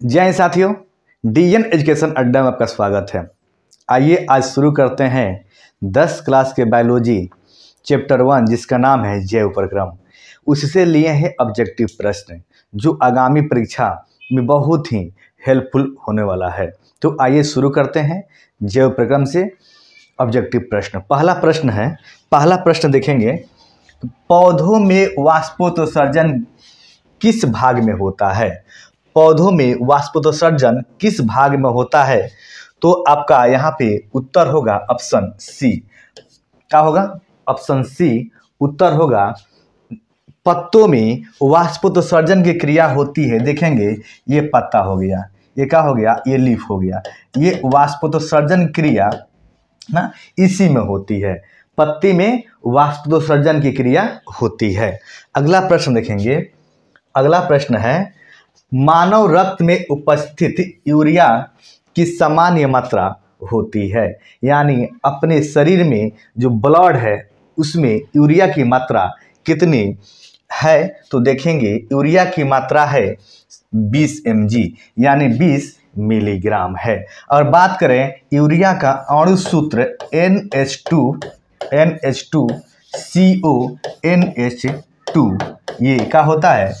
जय हिंद साथियों, DN education अड्डा में आपका स्वागत है। आइए आज शुरू करते हैं 10 क्लास के बायोलॉजी चैप्टर 1 जिसका नाम है जैव प्रक्रम। उससे लिए हैं ऑब्जेक्टिव प्रश्न जो आगामी परीक्षा में बहुत ही हेल्पफुल होने वाला है। तो आइए शुरू करते हैं जैव प्रक्रम से ऑब्जेक्टिव प्रश्न। पहला प्रश्न देखेंगे, पौधों में वाष्पोत्सर्जन किस भाग में होता है? पौधों में वाष्पोत्सर्जन किस भाग में होता है? तो आपका यहाँ पे उत्तर होगा ऑप्शन सी। क्या होगा? ऑप्शन सी उत्तर होगा। पत्तों में वाष्पोत्सर्जन की क्रिया होती है। देखेंगे ये पत्ता हो गया, ये क्या हो गया? ये लीफ हो गया। ये वाष्पोत्सर्जन क्रिया ना इसी में होती है, पत्ती में वाष्पोत्सर्जन की क्रिया होती है। अगला प्रश्न देखेंगे। अगला प्रश्न है, मानव रक्त में उपस्थित यूरिया की सामान्य मात्रा होती है। यानी अपने शरीर में जो ब्लड है उसमें यूरिया की मात्रा कितनी है? तो देखेंगे यूरिया की मात्रा है 20 mg यानी 20 मिलीग्राम है। और बात करें यूरिया का अणु सूत्र NH2CO NH2, ये क्या होता है?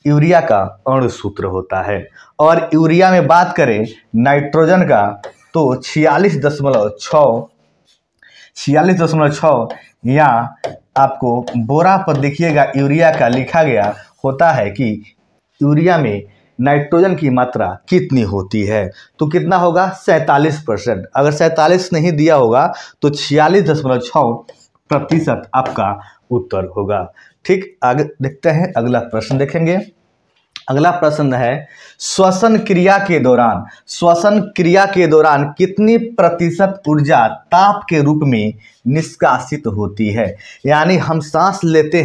यूरिया का अणु सूत्र होता है। और यूरिया में बात करें नाइट्रोजन का तो 46.6 या आपको बोरा पर देखिएगा यूरिया का लिखा गया होता है कि यूरिया में नाइट्रोजन की मात्रा कितनी होती है। तो कितना होगा? 47%। अगर 47 नहीं दिया होगा तो 46.6% आपका उत्तर होगा। ठीक, आगे देखते हैं। अगला प्रश्न देखेंगे। अगला प्रश्न है, श्वसन क्रिया के दौरान कितनी प्रतिशत ऊर्जा ताप के रूप में निष्कासित होती है? यानी हम सांस लेते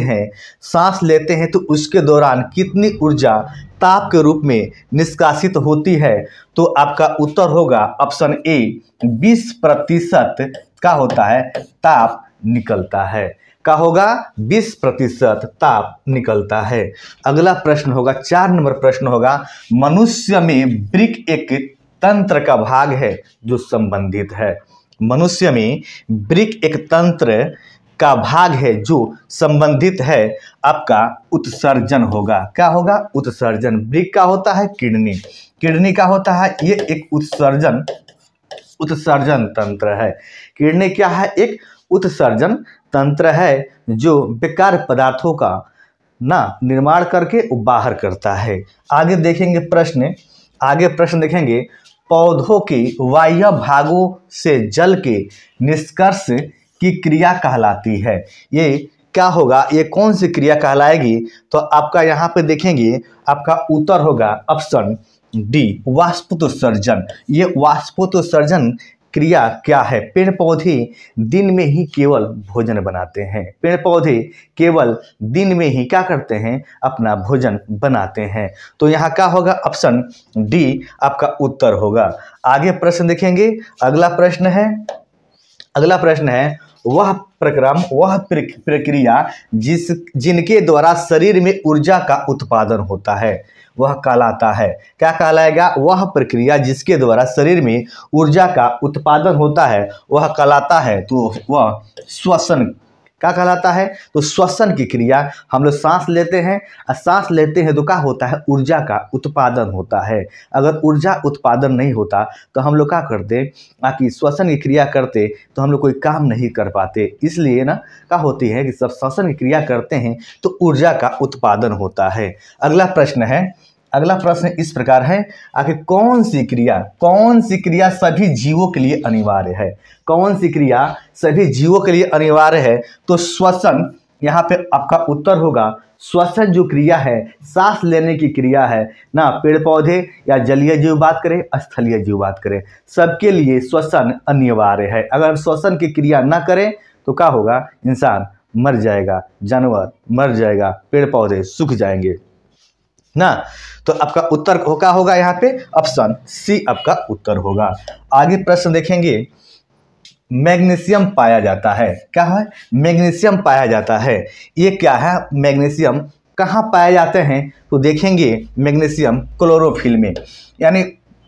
हैं तो उसके दौरान कितनी ऊर्जा ताप के रूप में निष्कासित होती है? तो आपका उत्तर होगा ऑप्शन ए, 20% का होता है ताप निकलता है। का होगा? 20% ताप निकलता है। अगला प्रश्न होगा, 4 नंबर प्रश्न होगा, मनुष्य में वृक्क एक तंत्र का भाग है जो संबंधित है। मनुष्य में वृक्क एक तंत्र का भाग है जो संबंधित है। आपका उत्सर्जन होगा। क्या होगा? उत्सर्जन। वृक्क का होता है किडनी का होता है ये एक उत्सर्जन तंत्र है। किडनी क्या है? एक उत्सर्जन तंत्र है जो बेकार पदार्थों का निर्माण करके बाहर करता है। आगे प्रश्न देखेंगे, पौधों के बाह्य भागों से जल के निष्कर्ष की क्रिया कहलाती है। ये क्या होगा? ये कौन सी क्रिया कहलाएगी? तो आपका यहाँ पे देखेंगे आपका उत्तर होगा ऑप्शन डी, वाष्पोत्सर्जन। ये वाष्पोत्सर्जन क्रिया क्या है? पेड़ पौधे दिन में ही केवल भोजन बनाते हैं। पेड़ पौधे केवल दिन में ही क्या करते हैं? अपना भोजन बनाते हैं। तो यहाँ क्या होगा? ऑप्शन डी आपका उत्तर होगा। आगे प्रश्न देखेंगे। अगला प्रश्न है, वह प्रक्रिया जिनके द्वारा शरीर में ऊर्जा का उत्पादन होता है वह कहलाता है। क्या कहलाएगा? वह प्रक्रिया जिसके द्वारा शरीर में ऊर्जा का उत्पादन होता है वह कहलाता है। तो वह श्वसन। क्या कहलाता है? तो श्वसन की क्रिया। हम लोग सांस लेते हैं तो क्या होता है? ऊर्जा का उत्पादन होता है। अगर ऊर्जा उत्पादन नहीं होता तो हम लोग क्या करते? कि श्वसन की क्रिया करते तो हम लोग कोई काम नहीं कर पाते। इसलिए क्या होती है कि सब श्वसन की क्रिया करते हैं तो ऊर्जा का उत्पादन होता है। अगला प्रश्न इस प्रकार है, आखिर कौन सी क्रिया सभी जीवों के लिए अनिवार्य है? कौन सी क्रिया सभी जीवों के लिए अनिवार्य है? तो श्वसन। यहाँ पे आपका उत्तर होगा श्वसन जो क्रिया है सांस लेने की क्रिया है पेड़ पौधे या जलीय जीव बात करें, स्थलीय जीव बात करें, सबके लिए श्वसन अनिवार्य है। अगर श्वसन की क्रिया ना करें तो क्या होगा? इंसान मर जाएगा, जानवर मर जाएगा, पेड़ पौधे सूख जाएंगे तो आपका उत्तर क्या होगा? यहाँ पे ऑप्शन सी आपका उत्तर होगा। आगे प्रश्न देखेंगे, मैग्नीशियम पाया जाता है। क्या है? मैग्नीशियम पाया जाता है। ये क्या है? मैग्नीशियम कहाँ पाए जाते हैं तो देखेंगे मैग्नीशियम क्लोरोफिल में। यानी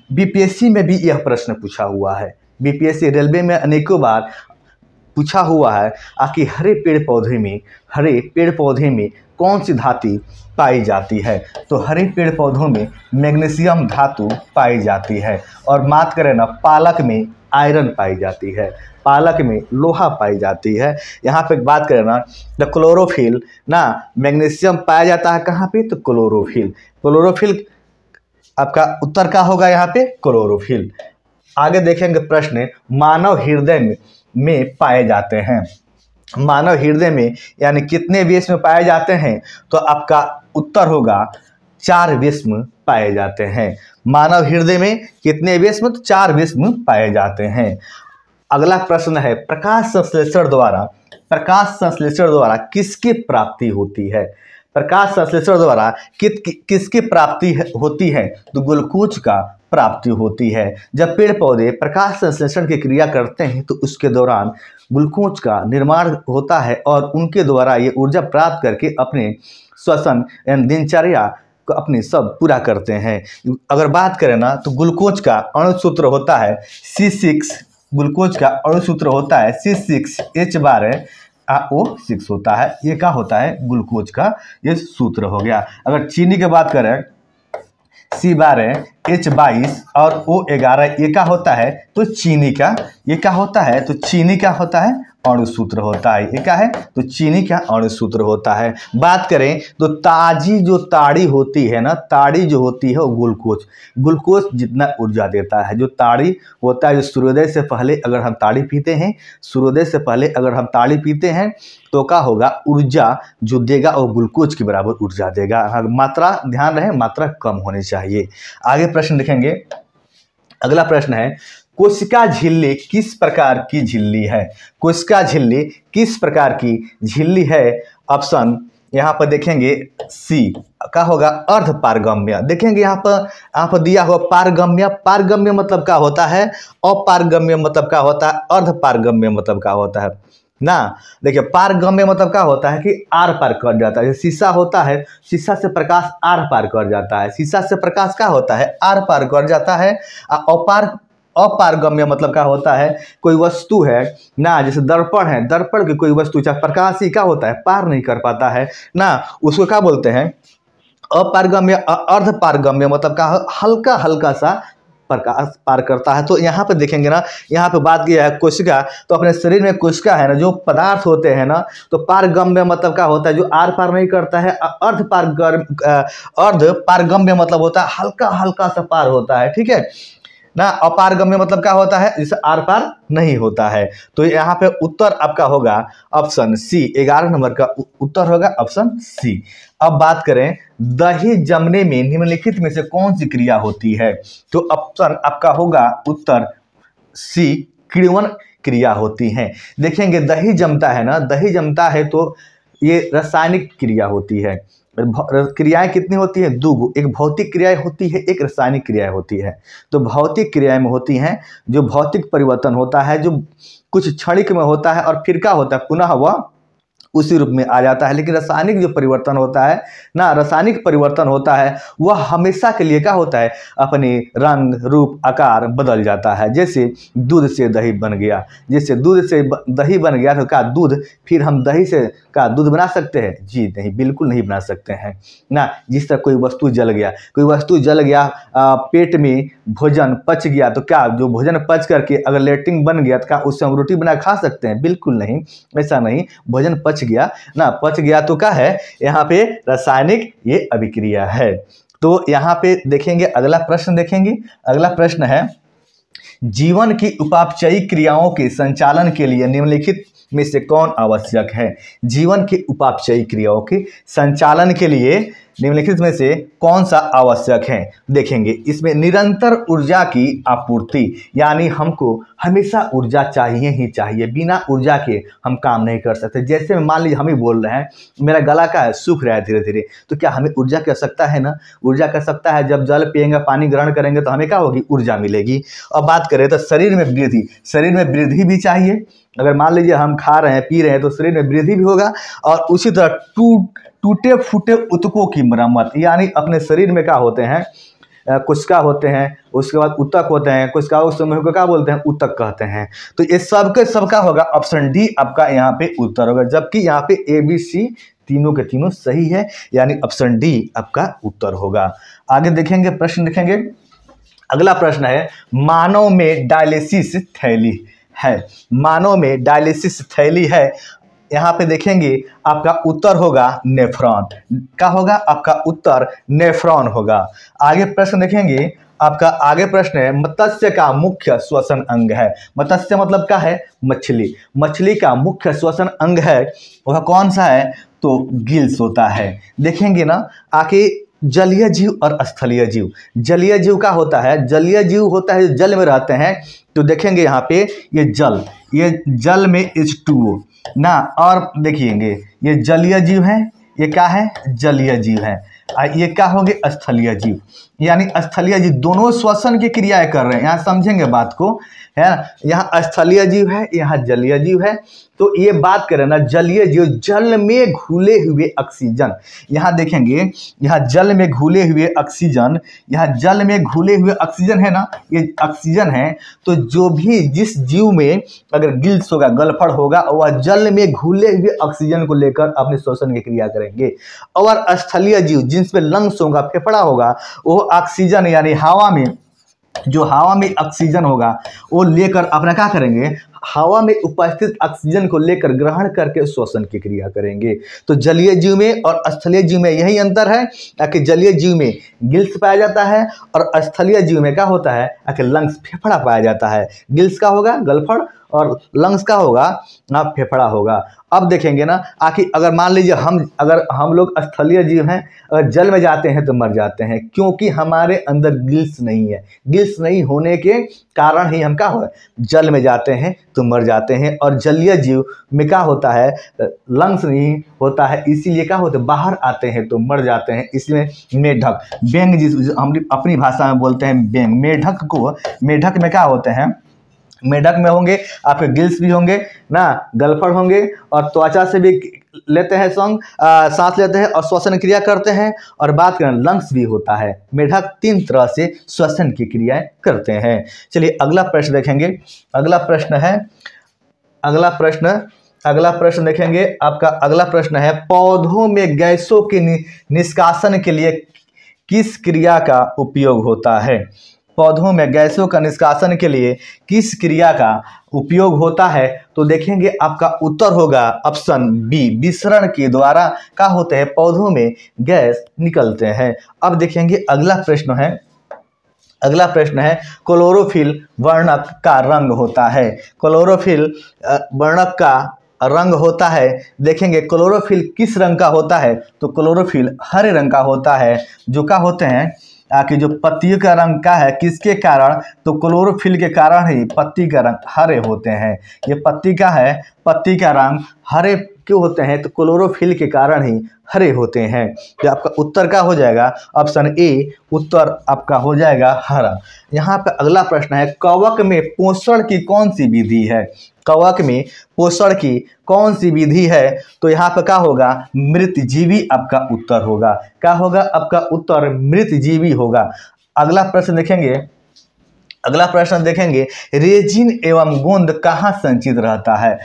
बीपीएससी में भी यह प्रश्न पूछा हुआ है, बीपीएससी रेलवे में अनेकों बार पूछा हुआ है कि हरे पेड़ पौधे में कौन सी धातु पाई जाती है। तो हरे पेड़ पौधों में मैग्नीशियम धातु पाई जाती है। और बात करें ना, पालक में आयरन पाई जाती है, पालक में लोहा पाई जाती है। यहाँ पे बात करें ना, द क्लोरोफिल ना, मैग्नीशियम पाया जाता है कहाँ पे, तो क्लोरोफिल आपका उत्तर का होगा यहाँ पे क्लोरोफिल। आगे देखेंगे प्रश्न, मानव हृदय में पाए जाते हैं। मानव हृदय में यानी कितने विश्व में पाए जाते हैं, तो आपका उत्तर होगा 4 विश्व पाए जाते हैं। मानव हृदय में कितने विश्व, तो 4 विश्व पाए जाते हैं। अगला प्रश्न है, प्रकाश संश्लेषण द्वारा किसकी प्राप्ति होती है। प्रकाश संश्लेषण द्वारा किसकी प्राप्ति होती है, तो ग्लूकोज का प्राप्ति होती है। जब पेड़ पौधे प्रकाश संश्लेषण की क्रिया करते हैं तो उसके दौरान ग्लूकोज का निर्माण होता है और उनके द्वारा ये ऊर्जा प्राप्त करके अपने श्वसन एवं दिनचर्या को अपनी सब पूरा करते हैं। अगर बात करें ना, तो ग्लूकोज का अणुसूत्र होता है C6, ग्लूकोज का अणुसूत्र होता है C6H12O6 होता है। ये क्या होता है, ग्लूकोज का ये सूत्र हो गया। अगर चीनी की बात करें, C12H22 और O11, ये क्या होता है, तो चीनी का ये क्या होता है, तो चीनी का होता है अणुसूत्र होता है। ये क्या है, तो चीनी का अणुसूत्र होता है। बात करें तो ताजी जो ताड़ी होती है ना, ताड़ी जो होती है वो ग्लूकोज जितना ऊर्जा देता है। जो ताड़ी होता है, जो सूर्योदय से पहले अगर हम ताड़ी पीते हैं, तो क्या होगा, ऊर्जा जो देगा वो ग्लूकोज के बराबर ऊर्जा देगा। मात्रा ध्यान रहे, मात्रा कम होनी चाहिए। आगे प्रश्न देखेंगे। अगला प्रश्न है, कोशिका झिल्ली किस प्रकार की झिल्ली है। कोशिका झिल्ली किस प्रकार की झिल्ली है। ऑप्शन यहाँ पर देखेंगे सी का होगा अर्धपारगम्य। देखेंगे यहाँ पर दिया हुआ पारगम्य मतलब क्या होता है, अपारगम्य मतलब क्या होता है, अर्धपारगम्य मतलब क्या होता है ना। देखिए पारगम्य मतलब क्या होता है कि आर पार कर जाता है। शीशा होता है, शीशा से प्रकाश आर पार कर जाता है, शीशा से प्रकाश क्या होता है, आर पार कर जाता है। अपारगम्य मतलब क्या होता है, कोई वस्तु है ना, जैसे दर्पण है, दर्पण की कोई वस्तु चाहे प्रकाश ही क्या होता है, पार नहीं कर पाता है ना, उसको क्या बोलते हैं, अपारगम्य। अर्धपारगम्य मतलब क्या, हल्का हल्का सा प्रकाश पार करता है। तो यहाँ पे देखेंगे ना, यहाँ पे बात किया है कोशिका, तो अपने शरीर में कोशिका है ना, जो पदार्थ होते हैं ना, तो पारगम्य मतलब क्या होता है, जो आर पार नहीं करता है। अर्धपारगम्य मतलब होता है हल्का हल्का सा पार होता है, ठीक है ना। अपारगम्य मतलब क्या होता है, जिसे आर पार नहीं होता है। तो यहाँ पे उत्तर आपका होगा ऑप्शन सी, 11 नंबर का उत्तर होगा ऑप्शन सी। अब बात करें दही जमने में निम्नलिखित में से कौन सी क्रिया होती है, तो ऑप्शन आपका होगा उत्तर सी, किण्वन क्रिया होती है। देखेंगे दही जमता है ना, दही जमता है तो ये रासायनिक क्रिया होती है। क्रियाएं कितनी होती है, दो, एक भौतिक क्रियाएं होती है, एक रासायनिक क्रियाएं होती है। तो भौतिक क्रियाएं में होती हैं जो भौतिक परिवर्तन होता है, जो कुछ क्षणिक में होता है और फिर क्या होता है, पुनः वह उसी रूप में आ जाता है। लेकिन रासायनिक जो परिवर्तन होता है ना, रासायनिक परिवर्तन होता है वह हमेशा के लिए क्या होता है, अपने रंग रूप आकार बदल जाता है। जैसे दूध से दही बन गया, जैसे दूध से दही बन गया तो क्या दूध, फिर हम दही से क्या दूध बना सकते हैं, जी नहीं, बिल्कुल नहीं बना सकते हैं ना। जिस तरह कोई वस्तु जल गया, पेट में भोजन पच गया, तो क्या जो भोजन पच करके अगर लेट्रिन बन गया तो क्या उससे हम रोटी बना खा सकते हैं, बिल्कुल नहीं, ऐसा नहीं। भोजन पच गया तो क्या है, यहाँ पे रासायनिक ये अभिक्रिया है। तो यहाँ पे देखेंगे अगला प्रश्न है, जीवन की उपापचयी क्रियाओं के संचालन के लिए निम्नलिखित में से कौन आवश्यक है। जीवन की उपापचयी क्रियाओं के संचालन के लिए निम्नलिखित में से कौन सा आवश्यक है। देखेंगे इसमें निरंतर ऊर्जा की आपूर्ति, यानी हमको हमेशा ऊर्जा चाहिए ही चाहिए, बिना ऊर्जा के हम काम नहीं कर सकते। जैसे मान लीजिए हम ही बोल रहे हैं, मेरा गला का है सूख रहा है धीरे धीरे, तो क्या हमें ऊर्जा की आवश्यकता है ना, ऊर्जा की आवश्यकता है। जब जल पिएंगे, पानी ग्रहण करेंगे तो हमें क्या होगी, ऊर्जा मिलेगी। अब बात करें तो शरीर में वृद्धि भी चाहिए। अगर मान लीजिए हम खा रहे हैं, पी रहे हैं, तो शरीर में वृद्धि भी होगा और उसी तरह टूटे फूटे ऊतकों की मरम्मत, यानी अपने शरीर में क्या होते हैं, कोशिका होते हैं, उसके बाद ऊतक होते हैं, कोशिकाओं समूह को क्या बोलते हैं, ऊतक कहते हैं। तो ये सबके सबका होगा ऑप्शन डी आपका यहाँ पे उत्तर होगा, जबकि यहाँ पे ए बी सी तीनों के तीनों सही है, यानी ऑप्शन डी आपका उत्तर होगा। आगे देखेंगे, प्रश्न देखेंगे। अगला प्रश्न है, मानव में डायलिसिस थैली है, मानव में डायलिसिस थैली है, यहाँ पे देखेंगे आपका उत्तर होगा नेफ्रॉन। क्या होगा आपका उत्तर, नेफ्रॉन होगा। आगे प्रश्न देखेंगे, आपका आगे प्रश्न है, मत्स्य का मुख्य श्वसन अंग है। मत्स्य मतलब क्या है, मछली। मछली का मुख्य श्वसन अंग है वह कौन सा है, तो गिल्स होता है। देखेंगे ना आके जलीय जीव और स्थलीय जीव। जलीय जीव का होता है, जलीय जीव होता है जल में रहते हैं। तो देखेंगे यहाँ पे ये जल में H2O ना, और देखिएंगे ये जलीय जीव है, ये क्या है, जलीय जीव है। ये क्या होंगे, स्थलीय जीव। यानी स्थलीय जीव दोनों श्वसन की क्रियाएं कर रहे हैं, यहाँ समझेंगे बात को, है ना। यहाँ स्थलीय जीव है, यहाँ जलीय जीव है। तो ये बात करें ना, जलीय जीव जल में घुले हुए ऑक्सीजन, यहाँ देखेंगे यहाँ जल में घुले हुए ऑक्सीजन, यहाँ जल में घुले हुए ऑक्सीजन है ना, ये ऑक्सीजन है। तो जो भी जिस जीव में अगर गिल्स होगा, गलफड़ होगा, वह जल में घुले हुए ऑक्सीजन को लेकर अपने श्वसन की क्रिया करेंगे। और स्थलीय जीव जिसमें लंग्स होगा, फेफड़ा होगा, वो ऑक्सीजन यानी हवा में, जो हवा में ऑक्सीजन होगा वो लेकर अपना क्या करेंगे, हवा में उपस्थित ऑक्सीजन को लेकर ग्रहण करके श्वसन की क्रिया करेंगे। तो जलीय जीव में और स्थलीय जीव में यही अंतर है कि जलीय जीव में गिल्स पाया जाता है और स्थलीय जीव में क्या होता है कि लंग्स, फेफड़ा पाया जाता है। गिल्स का होगा गलफड़ और लंग्स का होगा ना, फेफड़ा होगा। अब देखेंगे ना आखिर अगर मान लीजिए अगर हम लोग स्थलीय जीव हैं, अगर जल में जाते हैं तो मर जाते हैं, क्योंकि हमारे अंदर गिल्स नहीं है। गिल्स नहीं होने के कारण ही हम क्या हो, जल में जाते हैं तो मर जाते हैं। और जलीय जीव में क्या होता है, लंग्स नहीं होता है, इसीलिए क्या होता है, बाहर आते हैं तो मर जाते हैं। इसलिए मेढक, बेंग जिस हम अपनी भाषा में बोलते हैं बेंग, मेढक में क्या होते हैं, मेढक में होंगे आपके गिल्स भी होंगे ना, गलफड़ होंगे और त्वचा से भी लेते हैं सांस लेते हैं और श्वसन क्रिया करते हैं। और बात करें लंग्स भी होता है। मेढक 3 तरह से श्वसन की क्रियाएं करते हैं। चलिए अगला प्रश्न देखेंगे। अगला प्रश्न देखेंगे। आपका अगला प्रश्न है, पौधों में गैसों के निष्कासन के लिए किस क्रिया का उपयोग होता है। पौधों में गैसों का निष्कासन के लिए किस क्रिया का उपयोग होता है। तो देखेंगे आपका उत्तर होगा ऑप्शन बी, विसरण के द्वारा क्या होते हैं, पौधों में गैस निकलते हैं। अब देखेंगे अगला प्रश्न है, क्लोरोफिल वर्णक का रंग होता है। क्लोरोफिल वर्णक का रंग होता है। देखेंगे क्लोरोफिल किस रंग का होता है, तो क्लोरोफिल हरे रंग का होता है। जो क्या होते हैं कि जो पत्तियों का रंग का है, किसके कारण, तो क्लोरोफिल के कारण ही पत्ती का रंग हरे होते हैं। ये पत्ती का है, पत्ती का रंग हरे क्यों होते हैं, तो क्लोरोफिल के कारण ही हरे होते हैं। तो आपका उत्तर क्या हो जाएगा, ऑप्शन ए उत्तर आपका हो जाएगा हरा। यहाँ पे अगला प्रश्न है, कवक में पोषण की कौन सी विधि है। कवक में पोषण की कौन सी विधि है, तो यहाँ पर क्या होगा, मृतजीवी आपका उत्तर होगा। क्या होगा आपका उत्तर, मृतजीवी होगा। अगला प्रश्न देखेंगे, रेजिन एवं गोंद कहाँ संचित रहता है।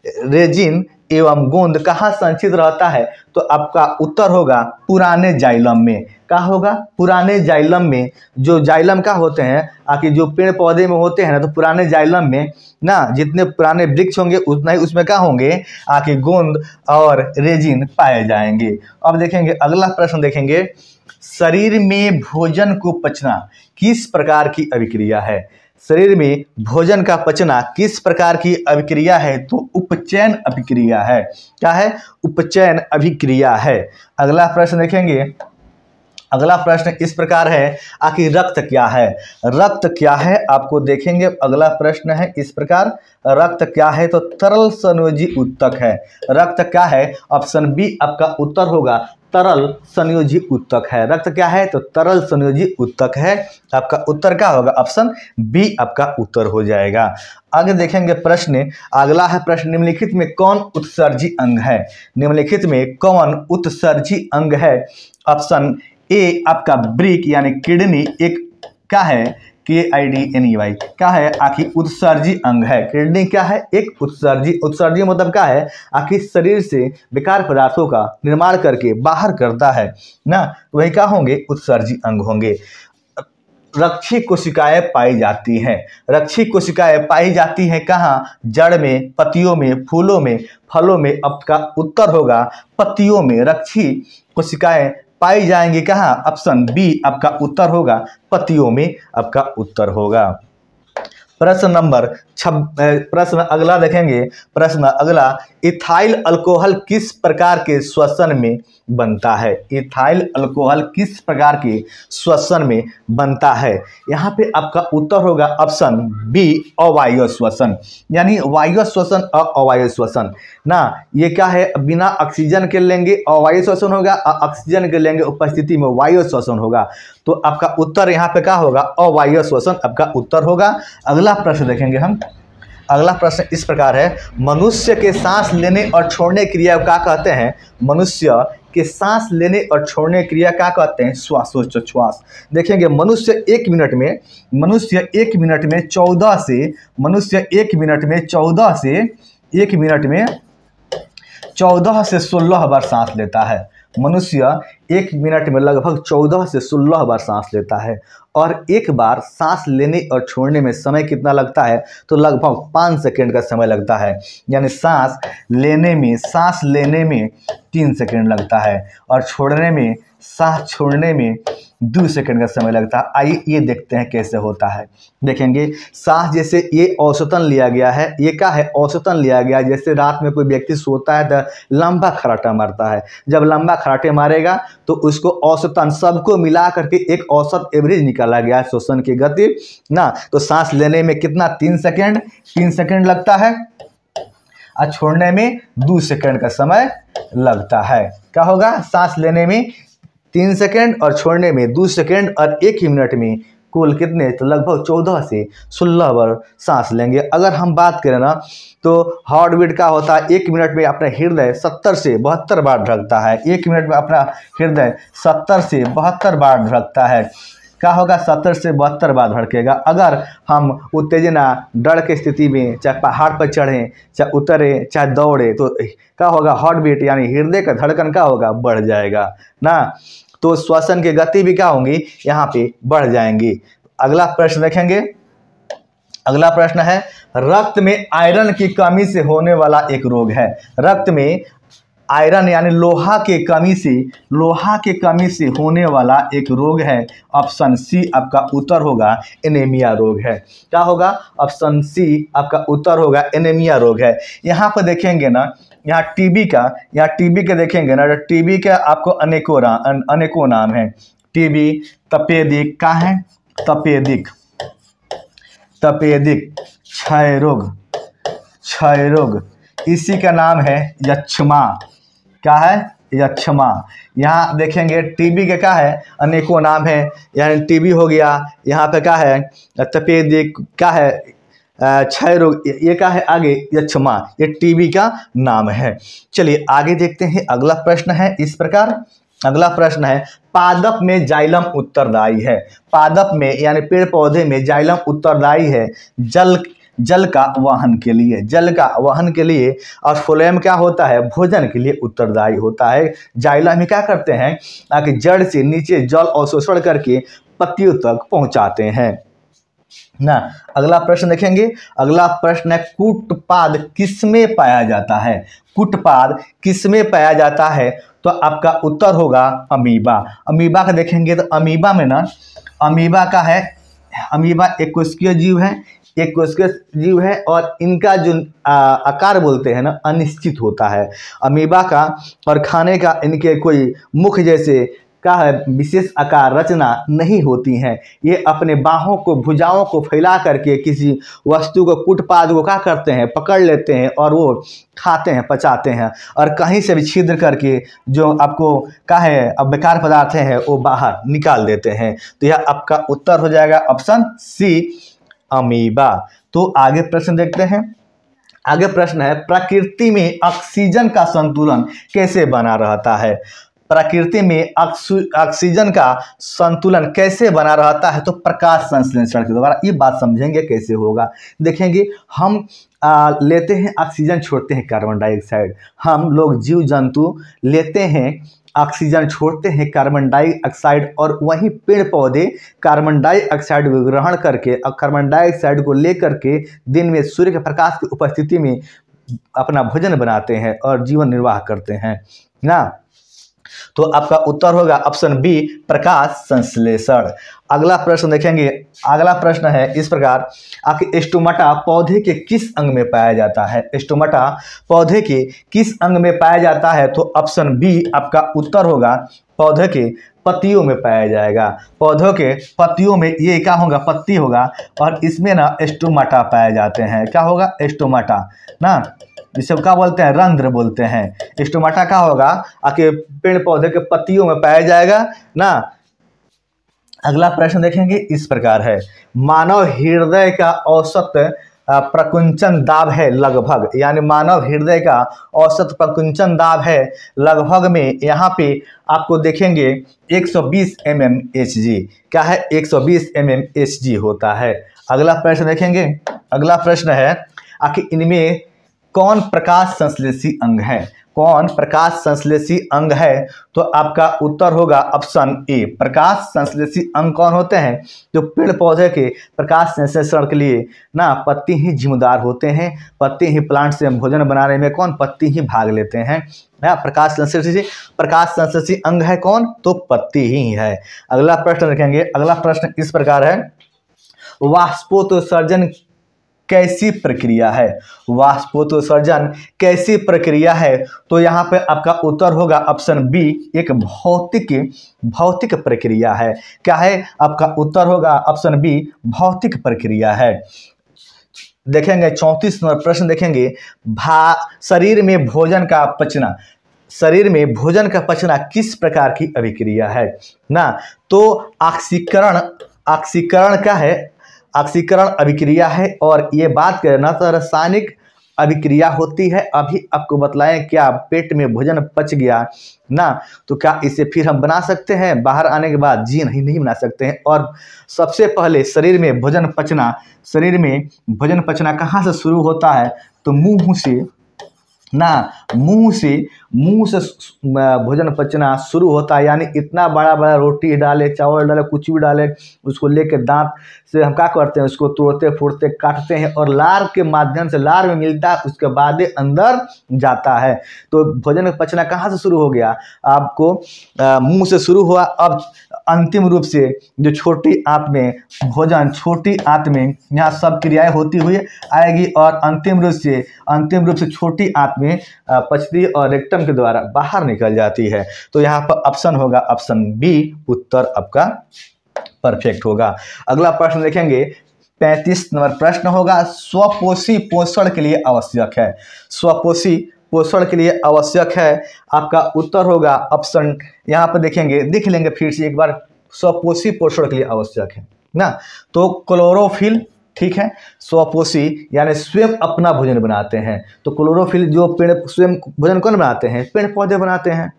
रेजिन एवं गोंद कहाँ संचित रहता है, तो आपका उत्तर होगा पुराने जाइलम में। क्या होगा, पुराने जाइलम में। जो जाइलम का होते हैं आखिर जो पेड़ पौधे में होते हैं ना, तो पुराने जाइलम में ना जितने पुराने वृक्ष होंगे उतना ही उसमें क्या होंगे, आखिर गोंद और रेजिन पाए जाएंगे। अब देखेंगे अगला प्रश्न देखेंगे, शरीर में भोजन को पचना किस प्रकार की अभिक्रिया है। शरीर में भोजन का पचना किस प्रकार की अभिक्रिया है, तो उपचयन अभिक्रिया है। क्या है, उपचयन अभिक्रिया है। अगला प्रश्न देखेंगे। अगला प्रश्न इस प्रकार है, आखिर रक्त क्या है। रक्त क्या है आपको देखेंगे। अगला प्रश्न है इस प्रकार, रक्त क्या है, तो तरल संयोजी ऊतक है। रक्त क्या है, ऑप्शन बी आपका उत्तर होगा तरल संयोजी उत्तक है। रक्त क्या है? तो तरल संयोजी उत्तक है। आपका उत्तर क्या होगा? ऑप्शन बी आपका उत्तर हो जाएगा। आगे देखेंगे प्रश्न, अगला है प्रश्न, निम्नलिखित में कौन उत्सर्जी अंग है? निम्नलिखित में कौन उत्सर्जी अंग है? ऑप्शन ए आपका ब्रिक यानी किडनी एक क्या है? KIDNEY क्या है? आखिर उत्सर्जी अंग है। किडनी क्या है? एक उत्सर्जी मतलब क्या है? आखिर शरीर से बेकार पदार्थों का निर्माण करके बाहर करता है ना, तो वही क्या होंगे? उत्सर्जी अंग होंगे। रक्षी कोशिकाएं पाई जाती हैं। रक्षी कोशिकाएं पाई जाती हैं कहाँ? जड़ में, पत्तियों में, फूलों में, फलों में। आपका उत्तर होगा पत्तियों में रक्षी कोशिकाएं पाई जाएंगी। कहाँ? ऑप्शन बी आपका उत्तर होगा पत्तियों में आपका उत्तर होगा। प्रश्न अगला देखेंगे। प्रश्न अगला, इथाइल अल्कोहल किस प्रकार के श्वसन में बनता है? इथाइल अल्कोहल किस प्रकार के श्वसन में बनता है? यहाँ पे आपका उत्तर होगा ऑप्शन बी अवायवीय श्वसन, यानी वायु श्वसन अवायवीय श्वसन ना। ये क्या है? बिना ऑक्सीजन के लेंगे अवायवीय श्वसन होगा, ऑक्सीजन के लेंगे उपस्थिति में वायु श्वसन होगा। तो आपका उत्तर यहाँ पे क्या होगा? अवायवीय श्वसन आपका उत्तर होगा। अगला प्रश्न देखेंगे हम। अगला प्रश्न इस प्रकार है, मनुष्य के सांस लेने और छोड़ने क्रिया क्या कहते हैं? मनुष्य के सांस लेने और छोड़ने क्रिया क्या कहते हैं? श्वासोच्छ्वास। देखेंगे मनुष्य एक मिनट में 14 से 16 बार सांस लेता है। मनुष्य एक मिनट में लगभग 14 से 16 बार सांस लेता है। और एक बार सांस लेने और छोड़ने में समय कितना लगता है? तो लगभग 5 सेकंड का समय लगता है। यानी सांस लेने में 3 सेकंड लगता है और सांस छोड़ने में 2 सेकंड का समय लगता है। आइए ये देखते हैं कैसे होता है। देखेंगे सांस, जैसे ये औसतन लिया गया है। ये क्या है? औसतन लिया गया है। जैसे रात में कोई व्यक्ति सोता है तो लंबा खर्राटा मारता है। जब लंबा खर्राटे मारेगा तो उसको औसतन सबको मिला करके एक औसत एवरेज निकाला गया है श्वसन की गति ना। तो सांस लेने में कितना? 3 सेकंड लगता है और छोड़ने में 2 सेकंड का समय लगता है। क्या होगा? सांस लेने में 3 सेकंड और छोड़ने में 2 सेकंड और एक ही मिनट में कुल कितने? तो लगभग 14 से 16 बार सांस लेंगे। अगर हम बात करें ना तो हार्ट बीट का होता है, एक मिनट में अपना हृदय 70 से 72 बार धड़कता है। एक मिनट में अपना हृदय 70 से 72 बार धड़कता है। क्या होगा? 70 से 72 बार धड़केगा। अगर हम उत्तेजना डर की स्थिति में चाहे पहाड़ पर चढ़ें, चाहे उतरे, चाहे दौड़े, तो क्या होगा? हार्ट बीट यानी हृदय का धड़कन क्या होगा? बढ़ जाएगा ना। तो श्वसन की गति भी क्या होंगी? यहाँ पे बढ़ जाएंगी। अगला प्रश्न देखेंगे। अगला प्रश्न है, रक्त में आयरन की कमी से होने वाला एक रोग है। रक्त में आयरन यानी लोहा के कमी से होने वाला एक रोग है। ऑप्शन सी आपका उत्तर होगा एनीमिया रोग है। क्या होगा? ऑप्शन सी आपका उत्तर होगा एनीमिया रोग है। यहाँ पर देखेंगे ना, यहाँ टीबी के देखेंगे ना, टीबी के आपको अनेकों नाम है। टीबी, तपेदिक का है? तपेदिक, क्षय रोग, इसी का नाम है यक्ष्मा। क्या है? यक्ष्मा। यहाँ देखेंगे टीबी के क्या है? अनेकों नाम है। यानी टीबी हो गया, यहाँ पे क्या है? तपेदिक, क्या है? क्षय रोग, ये क्या है? आगे यक्ष्मा, ये टीबी का नाम है। चलिए आगे देखते हैं। अगला प्रश्न है इस प्रकार। अगला प्रश्न है, पादप में जाइलम उत्तरदायी है। पादप में यानी पेड़ पौधे में जाइलम उत्तरदायी है जल का वहन के लिए। और फ्लोएम क्या होता है? भोजन के लिए उत्तरदायी होता है। जाइलम में क्या करते हैं? ताकि जड़ से नीचे जल अवशोषण करके पत्तियों तक पहुंचाते हैं ना। अगला प्रश्न देखेंगे। अगला प्रश्न है, कूटपाद किसमें पाया जाता है? कूटपाद किसमें पाया जाता है? तो आपका उत्तर होगा अमीबा का देखेंगे तो अमीबा में ना, अमीबा का है, अमीबा एक कोशिकीय जीव है और इनका जो आकार बोलते हैं ना, अनिश्चित होता है अमीबा का। और खाने का इनके कोई मुख जैसे क्या है विशेष आकार रचना नहीं होती हैं। ये अपने बाहों को भुजाओं को फैला करके किसी वस्तु को कूटपाद को क्या करते हैं, पकड़ लेते हैं और वो खाते हैं, पचाते हैं, और कहीं से भी छिद्र करके जो आपको क्या है अब बेकार पदार्थ है वो बाहर निकाल देते हैं। तो यह आपका उत्तर हो जाएगा ऑप्शन सी, अमीबा। तो आगे प्रश्न देखते हैं। आगे प्रश्न है, प्रकृति में ऑक्सीजन का संतुलन कैसे बना रहता है? प्रकृति में ऑक्सीजन का संतुलन कैसे बना रहता है? तो प्रकाश संश्लेषण के द्वारा। ये बात समझेंगे कैसे होगा, देखेंगे। हम लेते हैं ऑक्सीजन, छोड़ते हैं कार्बन डाइऑक्साइड। हम लोग जीव जंतु लेते हैं ऑक्सीजन, छोड़ते हैं कार्बन डाइऑक्साइड, और वहीं पेड़ पौधे कार्बन डाइऑक्साइड को ग्रहण करके और कार्बन डाइऑक्साइड को लेकर के दिन में सूर्य के प्रकाश की उपस्थिति में अपना भोजन बनाते हैं और जीवन निर्वाह करते हैं ना। तो आपका उत्तर होगा ऑप्शन बी, प्रकाश संश्लेषण। अगला प्रश्न देखेंगे। अगला प्रश्न है इस प्रकार, आपके स्टोमाटा पौधे के किस अंग में पाया जाता है? स्टोमाटा पौधे के किस अंग में पाया जाता है? तो ऑप्शन बी आपका उत्तर होगा, पौधे के पत्तियों में पाया जाएगा। पौधों के पत्तियों में ये क्या होगा, पत्ती होगा, और इसमें ना स्टोमाटा पाए जाते हैं। क्या होगा, स्टोमाटा ना, जिसे क्या बोलते हैं, रंध्र बोलते हैं। स्टोमाटा क्या होगा, आपके पेड़ पौधे के पत्तियों में पाया जाएगा ना। अगला प्रश्न देखेंगे इस प्रकार है, मानव हृदय का औसत प्रकुंचन दाब है लगभग, यानी मानव हृदय का औसत प्रकुंचन दाब है लगभग में, यहाँ पे आपको देखेंगे 120 mmHg। क्या है, 120 mmHg होता है। अगला प्रश्न देखेंगे। अगला प्रश्न है, आखिर इनमें कौन प्रकाश संश्लेषी अंग है? कौन प्रकाश संश्लेषी अंग है? तो आपका उत्तर होगा ऑप्शन ए, प्रकाश संश्लेषी अंग कौन होते हैं? जो पेड़ पौधे के प्रकाश संश्लेषण के लिए ना पत्ती ही जिम्मेदार होते हैं। पत्ती ही प्लांट से भोजन बनाने में कौन, पत्ती ही भाग लेते हैं ना। प्रकाश संश्लेषी अंग है कौन? तो पत्ती ही है। अगला प्रश्न देखेंगे। अगला प्रश्न इस प्रकार है, वाष्पोत्सर्जन कैसी प्रक्रिया है? वाष्पोत्सर्जन कैसी प्रक्रिया है? तो यहाँ पे आपका उत्तर होगा ऑप्शन बी, एक भौतिक प्रक्रिया है। क्या है, आपका उत्तर होगा ऑप्शन बी, भौतिक प्रक्रिया है। देखेंगे 34 नंबर प्रश्न देखेंगे, शरीर में भोजन का पचना किस प्रकार की अभिक्रिया है ना। तो ऑक्सीकरण क्या है, ऑक्सीकरण अभिक्रिया है, और ये बात करना तो रासायनिक अभिक्रिया होती है। अभी आपको बतलाएं, क्या पेट में भोजन पच गया ना, तो क्या इसे फिर हम बना सकते हैं बाहर आने के बाद? जी नहीं बना सकते हैं। और सबसे पहले शरीर में भोजन पचना कहाँ से शुरू होता है? तो मुंह से ना, मुंह से भोजन पचना शुरू होता है। यानी इतना बड़ा बड़ा रोटी डाले, चावल डाले, कुछ भी डाले, उसको लेकर दांत से हम क्या करते हैं, उसको तोड़ते फूटते काटते हैं, और लार के माध्यम से लार में मिलता है, उसके बाद अंदर जाता है। तो भोजन पचना कहाँ से शुरू हो गया? आपको मुंह से शुरू हुआ। अब अंतिम रूप से जो छोटी आंत में भोजन, छोटी आंत में यहाँ सब क्रियाएं होती हुई आएगी, और अंतिम रूप से छोटी आंत में पचती और रेक्टम के द्वारा बाहर निकल जाती है। तो यहाँ पर ऑप्शन होगा ऑप्शन बी, उत्तर आपका परफेक्ट होगा। अगला प्रश्न देखेंगे। 35 नंबर प्रश्न होगा, स्वपोषी पोषण के लिए आवश्यक है। स्वपोषी पोषण के लिए आवश्यक है, आपका उत्तर होगा ऑप्शन, यहाँ पर देखेंगे, देख लेंगे फिर से एक बार, स्वपोषी पोषण के लिए आवश्यक है ना। तो क्लोरोफिल, ठीक है, स्वपोषी यानी स्वयं अपना भोजन बनाते हैं। तो क्लोरोफिल जो पेड़ स्वयं भोजन कौन बनाते हैं? पेड़ पौधे बनाते हैं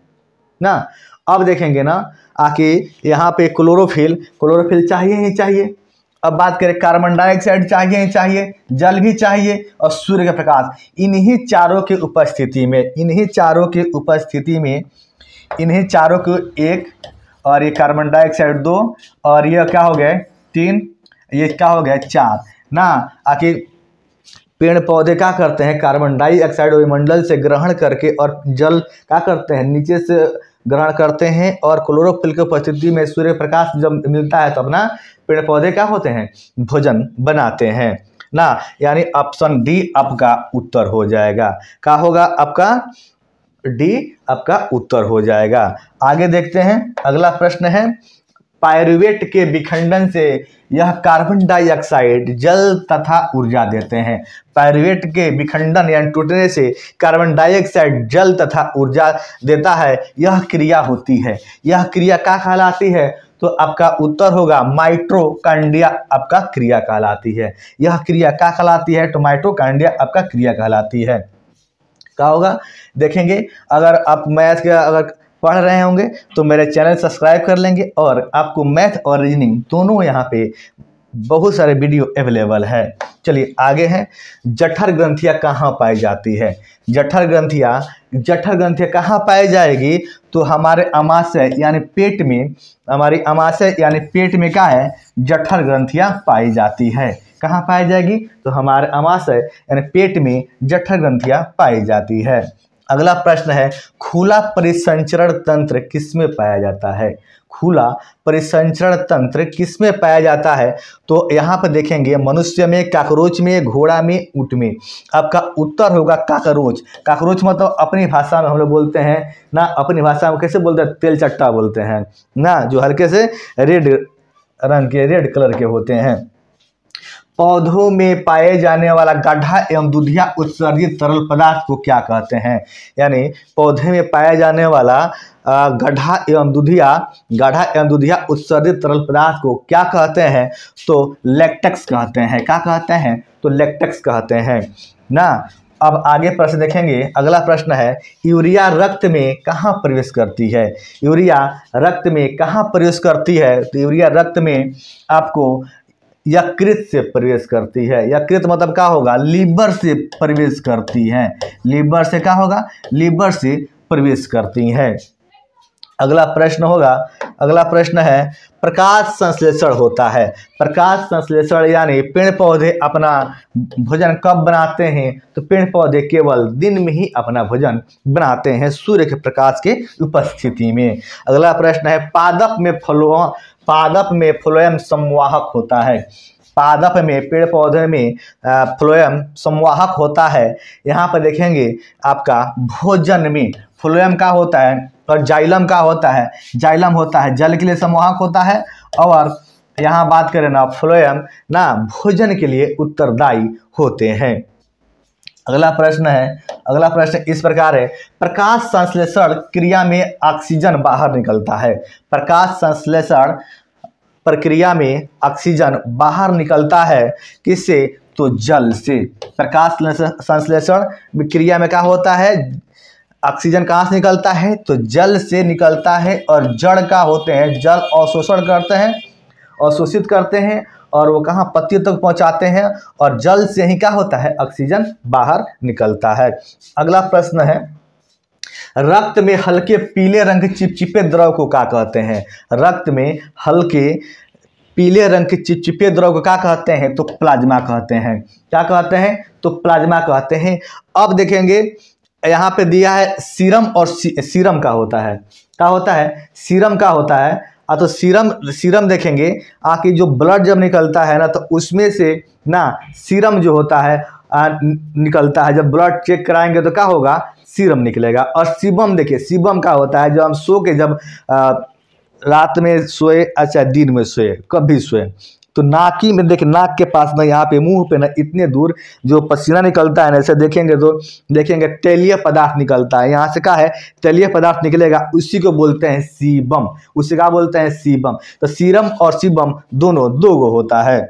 ना। अब देखेंगे ना, आके यहाँ पे क्लोरोफिल चाहिए ही चाहिए। अब बात करें, कार्बन डाइऑक्साइड चाहिए ही चाहिए, जल भी चाहिए, और सूर्य का प्रकाश। इन्हीं चारों के उपस्थिति में इन्हीं चारों को एक, और ये कार्बन डाइऑक्साइड 2, और ये क्या हो गए 3, ये क्या हो गया 4 ना। आखिर पेड़ पौधे क्या करते हैं, कार्बन डाइऑक्साइड वायुमंडल से ग्रहण करके, और जल क्या करते हैं, नीचे से ग्रहण करते हैं, और क्लोरोफिल की उपस्थिति में सूर्य प्रकाश जब मिलता है तो अपना पेड़ पौधे क्या होते हैं, भोजन बनाते हैं ना। यानी ऑप्शन डी आपका उत्तर हो जाएगा। क्या होगा आपका डी आपका उत्तर हो जाएगा। आगे देखते हैं, अगला प्रश्न है, पायरुवेट के विखंडन से यह कार्बन डाइऑक्साइड जल तथा ऊर्जा देते हैं। पायरुवेट के विखंडन यानी टूटने से कार्बन डाइऑक्साइड जल तथा ऊर्जा देता है, यह क्रिया होती है। यह क्रिया क्या कहलाती है? तो आपका उत्तर होगा माइटोकॉन्ड्रिया आपका क्रिया कहलाती है। यह क्रिया क्या कहलाती है? तो माइटोकॉन्ड्रिया आपका क्रिया कहलाती है। क्या होगा देखेंगे, अगर आप मैथ के अगर पढ़ रहे होंगे तो मेरे चैनल सब्सक्राइब कर लेंगे, और आपको मैथ और रीजनिंग दोनों यहाँ पे बहुत सारे वीडियो अवेलेबल है। चलिए आगे हैं, जठर ग्रंथियाँ कहाँ पाई जाती है? जठर ग्रंथियाँ कहाँ पाई जाएगी? तो हमारे अमाशय यानी पेट में, हमारी अमाशय यानी पेट में क्या है? जठर ग्रंथियाँ पाई जाती है। कहाँ पाई जाएगी? तो हमारे अमाशय यानी पेट में जठर ग्रंथियाँ पाई जाती है। अगला प्रश्न है, खुला परिसंचरण तंत्र किसमें पाया जाता है? खुला परिसंचरण तंत्र किसमें पाया जाता है? तो यहाँ पर देखेंगे, मनुष्य में, काकरोच में, घोड़ा में, ऊंट में। आपका उत्तर होगा काकरोच। काकरोच मतलब अपनी भाषा में हम लोग बोलते हैं ना, अपनी भाषा में कैसे बोलते हैं? तेल चट्टा बोलते हैं ना, जो हल्के से रेड रंग के, रेड कलर के होते हैं। पौधों में पाए जाने वाला गाढ़ा एवं दूधिया उत्सर्जित तरल पदार्थ को क्या कहते हैं? यानी पौधे में पाया जाने वाला गाढ़ा एवं दूधिया उत्सर्जित तरल पदार्थ को क्या कहते हैं? तो लैक्टेक्स कहते हैं। क्या कहते हैं? तो लैक्टेक्स कहते हैं ना। अब आगे प्रश्न देखेंगे, अगला प्रश्न है, यूरिया रक्त में कहाँ प्रवेश करती है? यूरिया रक्त में कहाँ प्रवेश करती है? तो यूरिया रक्त में आपको यकृत से प्रवेश करती है। यकृत मतलब क्या होगा? लीवर से प्रवेश करती है। लीवर से क्या होगा? लीवर से प्रवेश करती है। अगला प्रश्न है, प्रकाश संश्लेषण होता है। प्रकाश संश्लेषण यानी पेड़ पौधे अपना भोजन कब बनाते हैं? तो पेड़ पौधे केवल दिन में ही अपना भोजन बनाते हैं, सूर्य के प्रकाश के उपस्थिति में। अगला प्रश्न है, पादप में फ्लोएम संवाहक होता है। पादप में, पेड़ पौधे में फ्लोएम संवाहक होता है। यहाँ पर देखेंगे, आपका भोजन में फ्लोएम का होता है और जाइलम का होता है। जाइलम होता है जल के लिए संवाहक होता है, और यहाँ बात करें ना, फ्लोएम ना भोजन के लिए उत्तरदायी होते हैं। अगला प्रश्न इस प्रकार है, प्रकाश संश्लेषण क्रिया में ऑक्सीजन बाहर निकलता है। प्रकाश संश्लेषण प्रक्रिया में ऑक्सीजन बाहर निकलता है, किससे? तो जल से। प्रकाश संश्लेषण क्रिया में क्या होता है? ऑक्सीजन कहाँ से निकलता है? तो जल से निकलता है, और जड़ का होते हैं, जल अवशोषण करते हैं, अवशोषित करते हैं, और वो कहाँ? पत्तियों तक पहुँचाते हैं, और जल से ही क्या होता है? ऑक्सीजन बाहर निकलता है। अगला प्रश्न है, रक्त में हल्के पीले रंग के चिपचिपे द्रव को क्या कहते हैं? रक्त में हल्के पीले रंग के चिपचिपे द्रव को क्या कहते हैं? तो प्लाज्मा कहते हैं। क्या कहते हैं? तो प्लाज्मा कहते हैं। अब देखेंगे, यहाँ पे दिया है सीरम, और सीरम का होता है। क्या होता है? सीरम का होता है। तो सीरम देखेंगे, आखिर जो ब्लड जब निकलता है ना, तो उसमें से ना सीरम जो होता है निकलता है। जब ब्लड चेक कराएंगे तो क्या होगा? सीरम निकलेगा। और सीबम, देखिए सीबम का होता है, जब हम सो के, जब रात में सोए, अच्छा दिन में सोए, कभी सोए, तो नाकी में देखिए, नाक के पास ना, यहाँ पे मुंह पे ना, इतने दूर जो पसीना निकलता है ना, ऐसे देखेंगे तो देखेंगे तैलीय पदार्थ निकलता है। यहाँ से क्या है? तैलीय पदार्थ निकलेगा, उसी को बोलते हैं सीबम। उसे क्या बोलते हैं? सीबम। तो सीरम और सीबम दोनों दो गो होता है।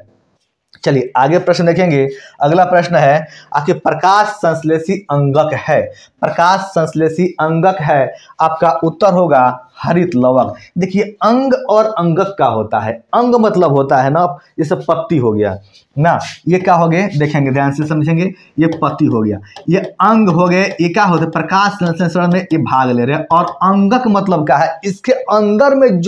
चलिए आगे प्रश्न देखेंगे। अगला प्रश्न है, आखिर प्रकाश संश्लेषी अंगक है। प्रकाश संश्लेषी अंगक है, आपका उत्तर होगा हरित लवक। देखिए, अंग और अंगक का होता है। अंग मतलब होता है ना, जैसे पत्ती हो गया ना, ये क्या हो गए? देखेंगे, ध्यान से समझेंगे, ये पत्ती हो गया, ये अंग हो गए। ये क्या होते हैं? प्रकाश संश्लेषण में ये भाग ले रहे हैं। और अंगक मतलब क्या है? इसके अंदर में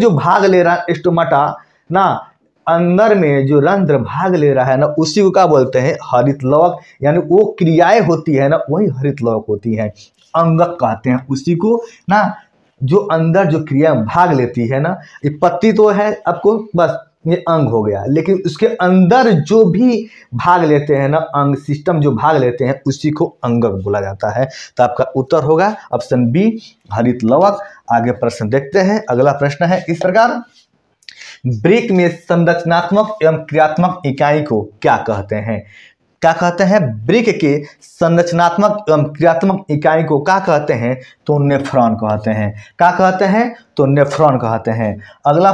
जो भाग ले रहा है, स्टोमाटा ना, अंदर में जो रंध्र भाग ले रहा है ना, उसी को क्या बोलते हैं? हरित लवक। यानी वो क्रियाएं होती है ना, वही हरित लवक होती है, अंगक कहते हैं उसी को ना, जो अंदर जो क्रिया भाग लेती है ना। ये पत्ती तो है आपको बस ये अंग हो गया, लेकिन उसके अंदर जो भी भाग लेते हैं ना, अंग सिस्टम जो भाग लेते हैं उसी को अंगक बोला जाता है। तो आपका उत्तर होगा ऑप्शन बी, हरित लवक। आगे प्रश्न देखते हैं। अगला प्रश्न है इस प्रकार, ब्रिक में संरचनात्मक एवं क्रियात्मक इकाई को क्या कहते हैं? क्या कहते हैं? ब्रिक के संरचनात्मक एवं क्रियात्मक इकाई को क्या कहते हैं? तो नेफ्रॉन कहते हैं। क्या कहते हैं? तो नेफ्रॉन कहते हैं। अगला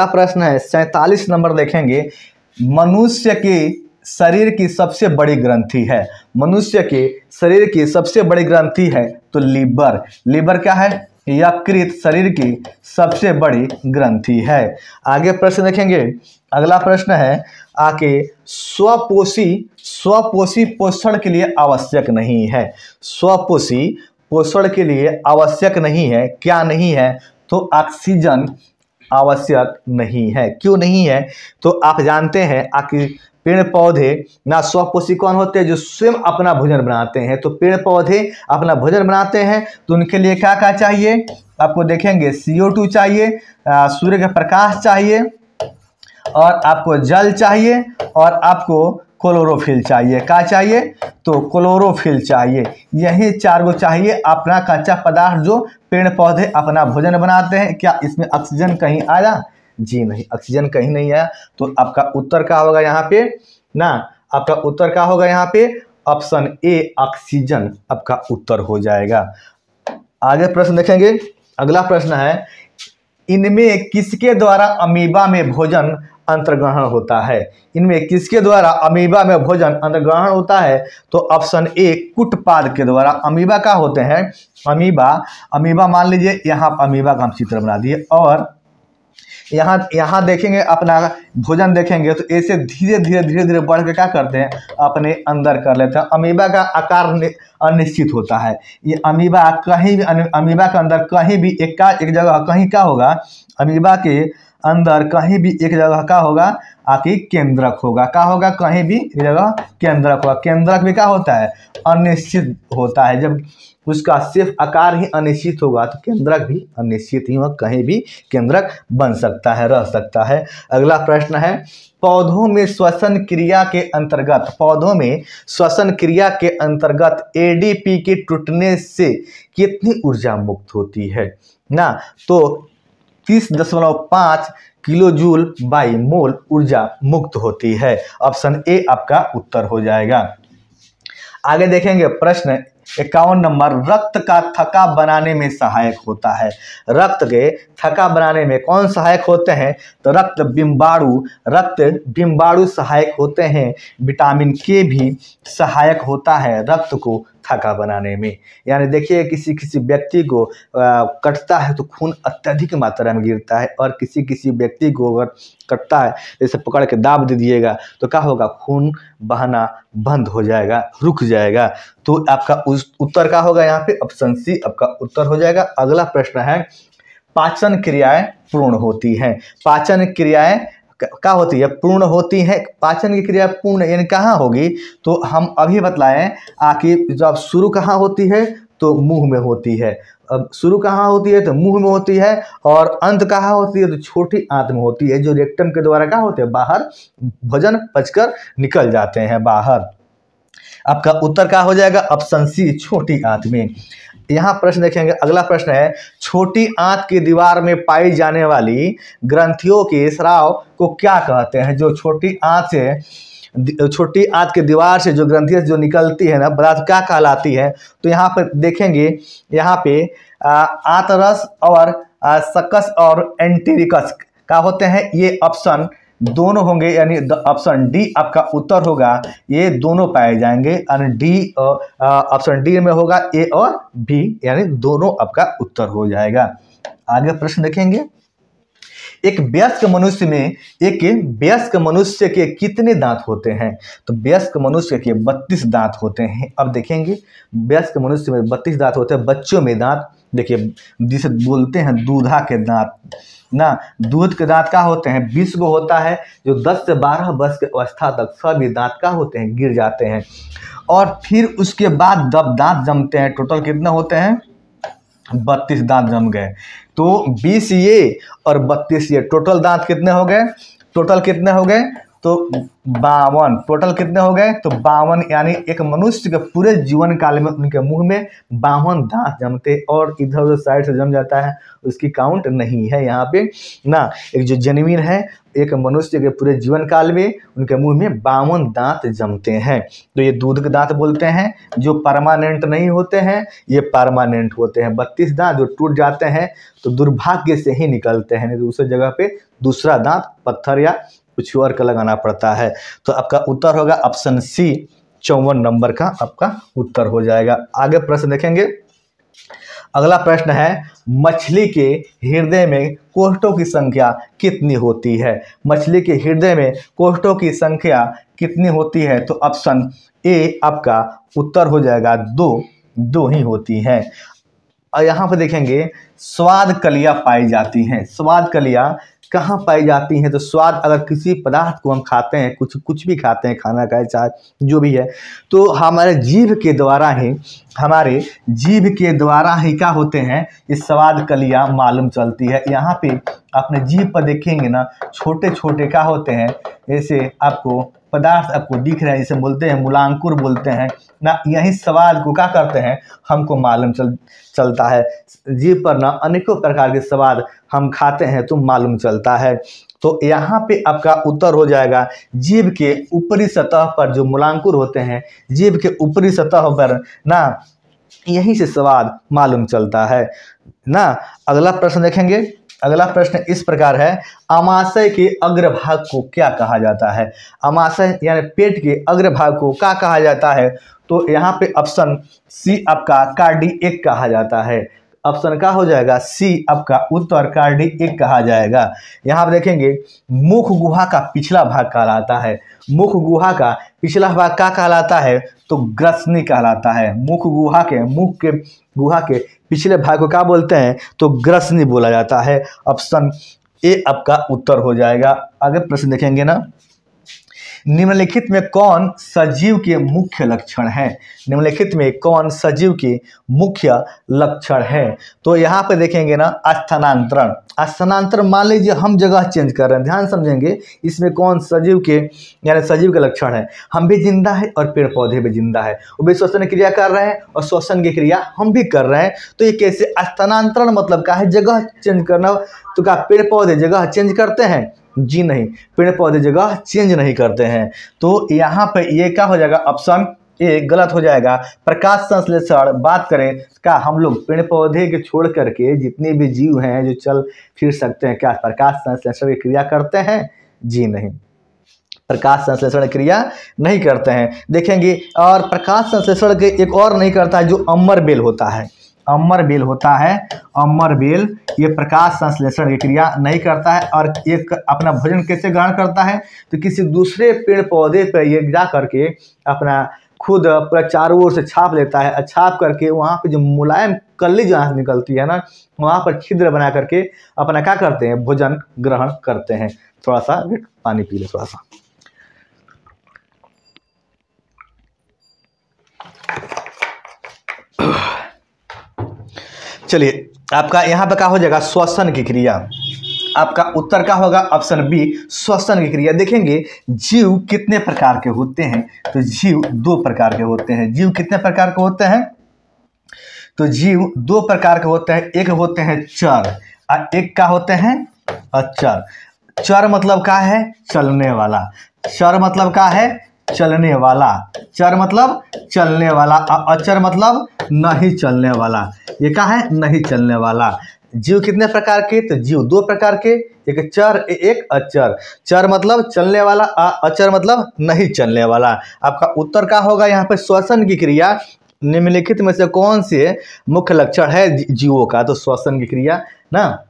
प्रश्न है 47 नंबर देखेंगे। मनुष्य के शरीर की सबसे बड़ी ग्रंथि है। मनुष्य के शरीर की सबसे बड़ी ग्रंथि है तो लीवर। लीवर क्या है? यकृत शरीर की सबसे बड़ी ग्रंथि है। आगे प्रश्न देखेंगे। अगला प्रश्न है आके स्वपोषी पोषण के लिए आवश्यक नहीं है। स्वपोषी पोषण के लिए आवश्यक नहीं है। क्या नहीं है? तो ऑक्सीजन आवश्यक नहीं है। क्यों नहीं है? तो आप जानते हैं आखिर पेड़ पौधे ना स्वपोषी कौन होते हैं? जो स्वयं अपना भोजन बनाते हैं। तो पेड़ पौधे अपना भोजन बनाते हैं तो उनके लिए क्या क्या चाहिए? आपको देखेंगे CO2 चाहिए, सूर्य का प्रकाश चाहिए, और आपको जल चाहिए, और आपको क्लोरोफिल चाहिए। क्या चाहिए? तो क्लोरोफिल चाहिए। यही 4 गो चाहिए अपना कच्चा पदार्थ जो पेड़ पौधे अपना भोजन बनाते हैं। क्या इसमें ऑक्सीजन कहीं आया? जी नहीं, ऑक्सीजन कहीं नहीं आया। तो आपका उत्तर क्या होगा यहाँ पे ना? आपका उत्तर क्या होगा यहाँ पे? ऑप्शन ए, ऑक्सीजन आपका उत्तर हो जाएगा। आगे प्रश्न देखेंगे। अगला प्रश्न है, इनमें किसके द्वारा अमीबा में भोजन अंतर्ग्रहण होता है? इनमें किसके द्वारा अमीबा में भोजन अंतर्ग्रहण होता है? तो ऑप्शन ए, कुटपाद के द्वारा। अमीबा क्या होते हैं? अमीबा मान लीजिए यहाँ अमीबा का हम चित्र बना दिए, और यहाँ देखेंगे अपना भोजन देखेंगे तो ऐसे धीरे धीरे बढ़ के क्या करते हैं? अपने अंदर कर लेते हैं। अमीबा का आकार अनिश्चित होता है। ये अमीबा कहीं भी, अमीबा के अंदर कहीं भी एक जगह कहीं क्या होगा? अमीबा के अंदर कहीं भी एक जगह क्या होगा? आखिर केंद्रक होगा। क्या होगा? कहीं भी एक जगह केंद्रक होगा। केंद्रक भी क्या होता है? अनिश्चित होता है। जब उसका सिर्फ आकार ही अनिश्चित होगा तो केंद्रक भी अनिश्चित ही होगा, कहीं भी केंद्रक बन सकता है, रह सकता है। अगला प्रश्न है, पौधों में श्वसन क्रिया के अंतर्गत ADP के टूटने से कितनी ऊर्जा मुक्त होती है ना? तो 30.5 किलो जूल बाई मोल ऊर्जा मुक्त होती है। ऑप्शन ए आपका उत्तर हो जाएगा। आगे देखेंगे प्रश्न 51 नंबर, रक्त का थक्का बनाने में सहायक होता है। रक्त के थक्का बनाने में कौन सहायक होते हैं? तो रक्त बिम्बाणु सहायक होते हैं। विटामिन के भी सहायक होता है रक्त को थक्का बनाने में। यानी देखिए किसी व्यक्ति को कटता है तो खून अत्यधिक मात्रा में गिरता है, और किसी व्यक्ति को अगर कटता है जैसे पकड़ के दाब दे दिएगा तो क्या होगा? खून बहना बंद हो जाएगा, रुक जाएगा। तो आपका उत्तर क्या होगा यहाँ पे? ऑप्शन सी आपका उत्तर हो जाएगा। अगला प्रश्न है, पाचन क्रियाएं पूर्ण होती हैं। पाचन क्रियाएं क्या होती है? पूर्ण होती है। पाचन की क्रिया पूर्ण यानी कहाँ होगी? तो हम अभी बतलाएं आखिर जब शुरू कहाँ होती है? तो मुंह में होती है। अब शुरू कहाँ होती है? तो मुंह में होती है, और अंत कहाँ होती है? तो छोटी आंत में होती है, जो रेक्टम के द्वारा क्या होते हैं? बाहर भोजन पचकर निकल जाते हैं बाहर। आपका उत्तर क्या हो जाएगा? ऑप्शन सी, छोटी आंत में। यहाँ प्रश्न देखेंगे। अगला प्रश्न है, छोटी आंत की दीवार में पाई जाने वाली ग्रंथियों के स्राव को क्या कहते हैं? जो छोटी आंत के दीवार से जो ग्रंथियां जो निकलती है ना, बता क्या कहलाती है? तो यहाँ पर देखेंगे, यहाँ पे आंतरस और सकस और एंटेरिकस क्या होते हैं? ये ऑप्शन दोनों होंगे, यानी ऑप्शन डी आपका उत्तर होगा। ये दोनों पाए जाएंगे, यानी डी ऑप्शन डी में होगा ए और बी, यानी दोनों आपका उत्तर हो जाएगा। आगे प्रश्न देखेंगे, एक वयस्क मनुष्य के कितने दांत होते हैं? तो वयस्क मनुष्य के 32 दांत होते हैं। अब देखेंगे वयस्क मनुष्य में 32 दांत होते हैं। बच्चों में दांत देखिए जिसे बोलते हैं दूधा के दांत ना, दूध के दांत क्या होते हैं? 20 गो होता है, जो 10 से 12 वर्ष के अवस्था तक सभी दांत क्या होते हैं? गिर जाते हैं। और फिर उसके बाद जब दांत जमते हैं, टोटल कितने होते हैं? 32 दांत जम गए। तो 20 ये और 32 ये, टोटल दांत कितने हो गए? टोटल कितने हो गए? तो 52। टोटल कितने हो गए? तो 52, यानी एक मनुष्य के पूरे जीवन काल में उनके मुंह में 52 दांत जमते, और इधर उधर साइड से जम जाता है, उसकी काउंट नहीं है यहाँ पे ना। एक जो जेन्युइन है, एक मनुष्य के पूरे जीवन काल में उनके मुंह में 52 दांत जमते हैं। तो ये दूध के दांत बोलते हैं, जो परमानेंट नहीं होते हैं, ये परमानेंट होते हैं। 32 दांत जो टूट जाते हैं तो दुर्भाग्य से ही निकलते हैं, नहीं तो दूसरी जगह पे दूसरा दांत पत्थर या कुछ और का लगाना पड़ता है। तो आपका उत्तर होगा ऑप्शन सी, 54 नंबर का आपका उत्तर हो जाएगा। आगे प्रश्न देखेंगे। अगला प्रश्न है, मछली के हृदय में कोष्ठों की संख्या कितनी होती है? मछली के हृदय में कोष्ठों की संख्या कितनी होती है? तो ऑप्शन ए आपका उत्तर हो जाएगा 2 ही होती हैं। और यहाँ पर देखेंगे, स्वाद कलियाँ पाई जाती हैं। स्वाद कलियाँ कहाँ पाई जाती हैं? तो स्वाद, अगर किसी पदार्थ को हम खाते हैं, कुछ भी खाते हैं, खाना खाए चाहे जो भी है, तो हमारे जीभ के द्वारा ही क्या होते हैं, ये स्वाद कलियाँ मालूम चलती है। यहाँ पे अपने जीभ पर देखेंगे ना, छोटे छोटे क्या होते हैं, ऐसे आपको पदार्थ आपको दिख रहे हैं, जिसे बोलते हैं मूलांकुर बोलते हैं ना। यही स्वाद को क्या करते हैं, हमको मालूम चलता है। जीभ पर ना अनेकों प्रकार के स्वाद हम खाते हैं तो मालूम चलता है। तो यहाँ पे आपका उत्तर हो जाएगा, जीभ के ऊपरी सतह पर जो मूलांकुर होते हैं, जीभ के ऊपरी सतह पर ना, यहीं से स्वाद मालूम चलता है ना। अगला प्रश्न देखेंगे। अगला प्रश्न इस प्रकार है, अमाशय के अग्रभाग को क्या कहा जाता है? अमाशय यानी पेट के अग्रभाग को क्या कहा जाता है? तो यहाँ पे ऑप्शन सी आपका कार्डिएक कहा जाता है। ऑप्शन का हो जाएगा सी आपका उत्तर, कार्डिएक कहा जाएगा। यहाँ पर देखेंगे, मुख गुहा का पिछला भाग कहलाता है। मुख गुहा का पिछला भाग क्या कहलाता है? तो ग्रसनी कहलाता है। मुख के गुहा के पिछले भाग को क्या बोलते हैं? तो ग्रसनी बोला जाता है। ऑप्शन ए आपका उत्तर हो जाएगा। आगे प्रश्न देखेंगे ना, निम्नलिखित में कौन सजीव के मुख्य लक्षण है? निम्नलिखित में कौन सजीव के मुख्य लक्षण है? तो यहाँ पे देखेंगे ना, स्थानांतरण। स्थानांतरण, मान लीजिए हम जगह चेंज कर रहे हैं, ध्यान समझेंगे, इसमें कौन सजीव के यानी सजीव के लक्षण है? हम भी जिंदा है और पेड़ पौधे भी जिंदा है, वो भी श्वसन क्रिया कर रहे हैं और श्वसन की क्रिया हम भी कर रहे हैं। तो ये कैसे? स्थानांतरण मतलब क्या है? जगह चेंज करना। तो क्या पेड़ पौधे जगह चेंज करते हैं? जी नहीं, पेड़ पौधे जगह चेंज नहीं करते हैं। तो यहाँ पे ये क्या हो जाएगा? ऑप्शन ए गलत हो जाएगा। प्रकाश संश्लेषण बात करें क्या, हम लोग पेड़ पौधे के छोड़ करके जितने भी जीव हैं जो चल फिर सकते हैं, क्या प्रकाश संश्लेषण की क्रिया करते हैं? जी नहीं, प्रकाश संश्लेषण क्रिया नहीं करते हैं। देखेंगे, और प्रकाश संश्लेषण के एक और नहीं करता है, जो अमर बेल होता है। अमर बेल होता है, अमर बेल ये प्रकाश संश्लेषण की क्रिया नहीं करता है। और एक अपना भोजन कैसे ग्रहण करता है? तो किसी दूसरे पेड़ पौधे पर ये जा करके अपना खुद पूरा चारों ओर से छाप लेता है। छाप करके वहाँ पे जो मुलायम कली जहाँ से निकलती है ना, वहाँ पर छिद्र बना करके अपना क्या करते हैं? भोजन ग्रहण करते हैं। थोड़ा सा पानी पी ले थोड़ा सा। चलिए, आपका यहाँ पे क्या हो जाएगा? श्वसन की क्रिया। आपका उत्तर क्या होगा? ऑप्शन बी, श्वसन की क्रिया। देखेंगे, जीव कितने प्रकार के होते हैं? तो जीव 2 प्रकार के होते हैं। जीव कितने प्रकार के होते हैं? तो जीव 2 प्रकार के होते हैं। एक होते हैं चर और एक क्या होते हैं? अचर। चर मतलब क्या है? चलने वाला। चर मतलब क्या है? चलने वाला। चर मतलब चलने वाला। अचर मतलब नहीं चलने वाला। ये क्या है? नहीं चलने वाला। जीव कितने प्रकार के? तो जीव 2 प्रकार के, एक चर एक अचर। चर मतलब चलने वाला, अचर मतलब नहीं चलने वाला। आपका उत्तर क्या होगा यहाँ पे? श्वसन की क्रिया। निम्नलिखित में से कौन से मुख्य लक्षण है जीवों का? तो श्वसन की क्रिया ना,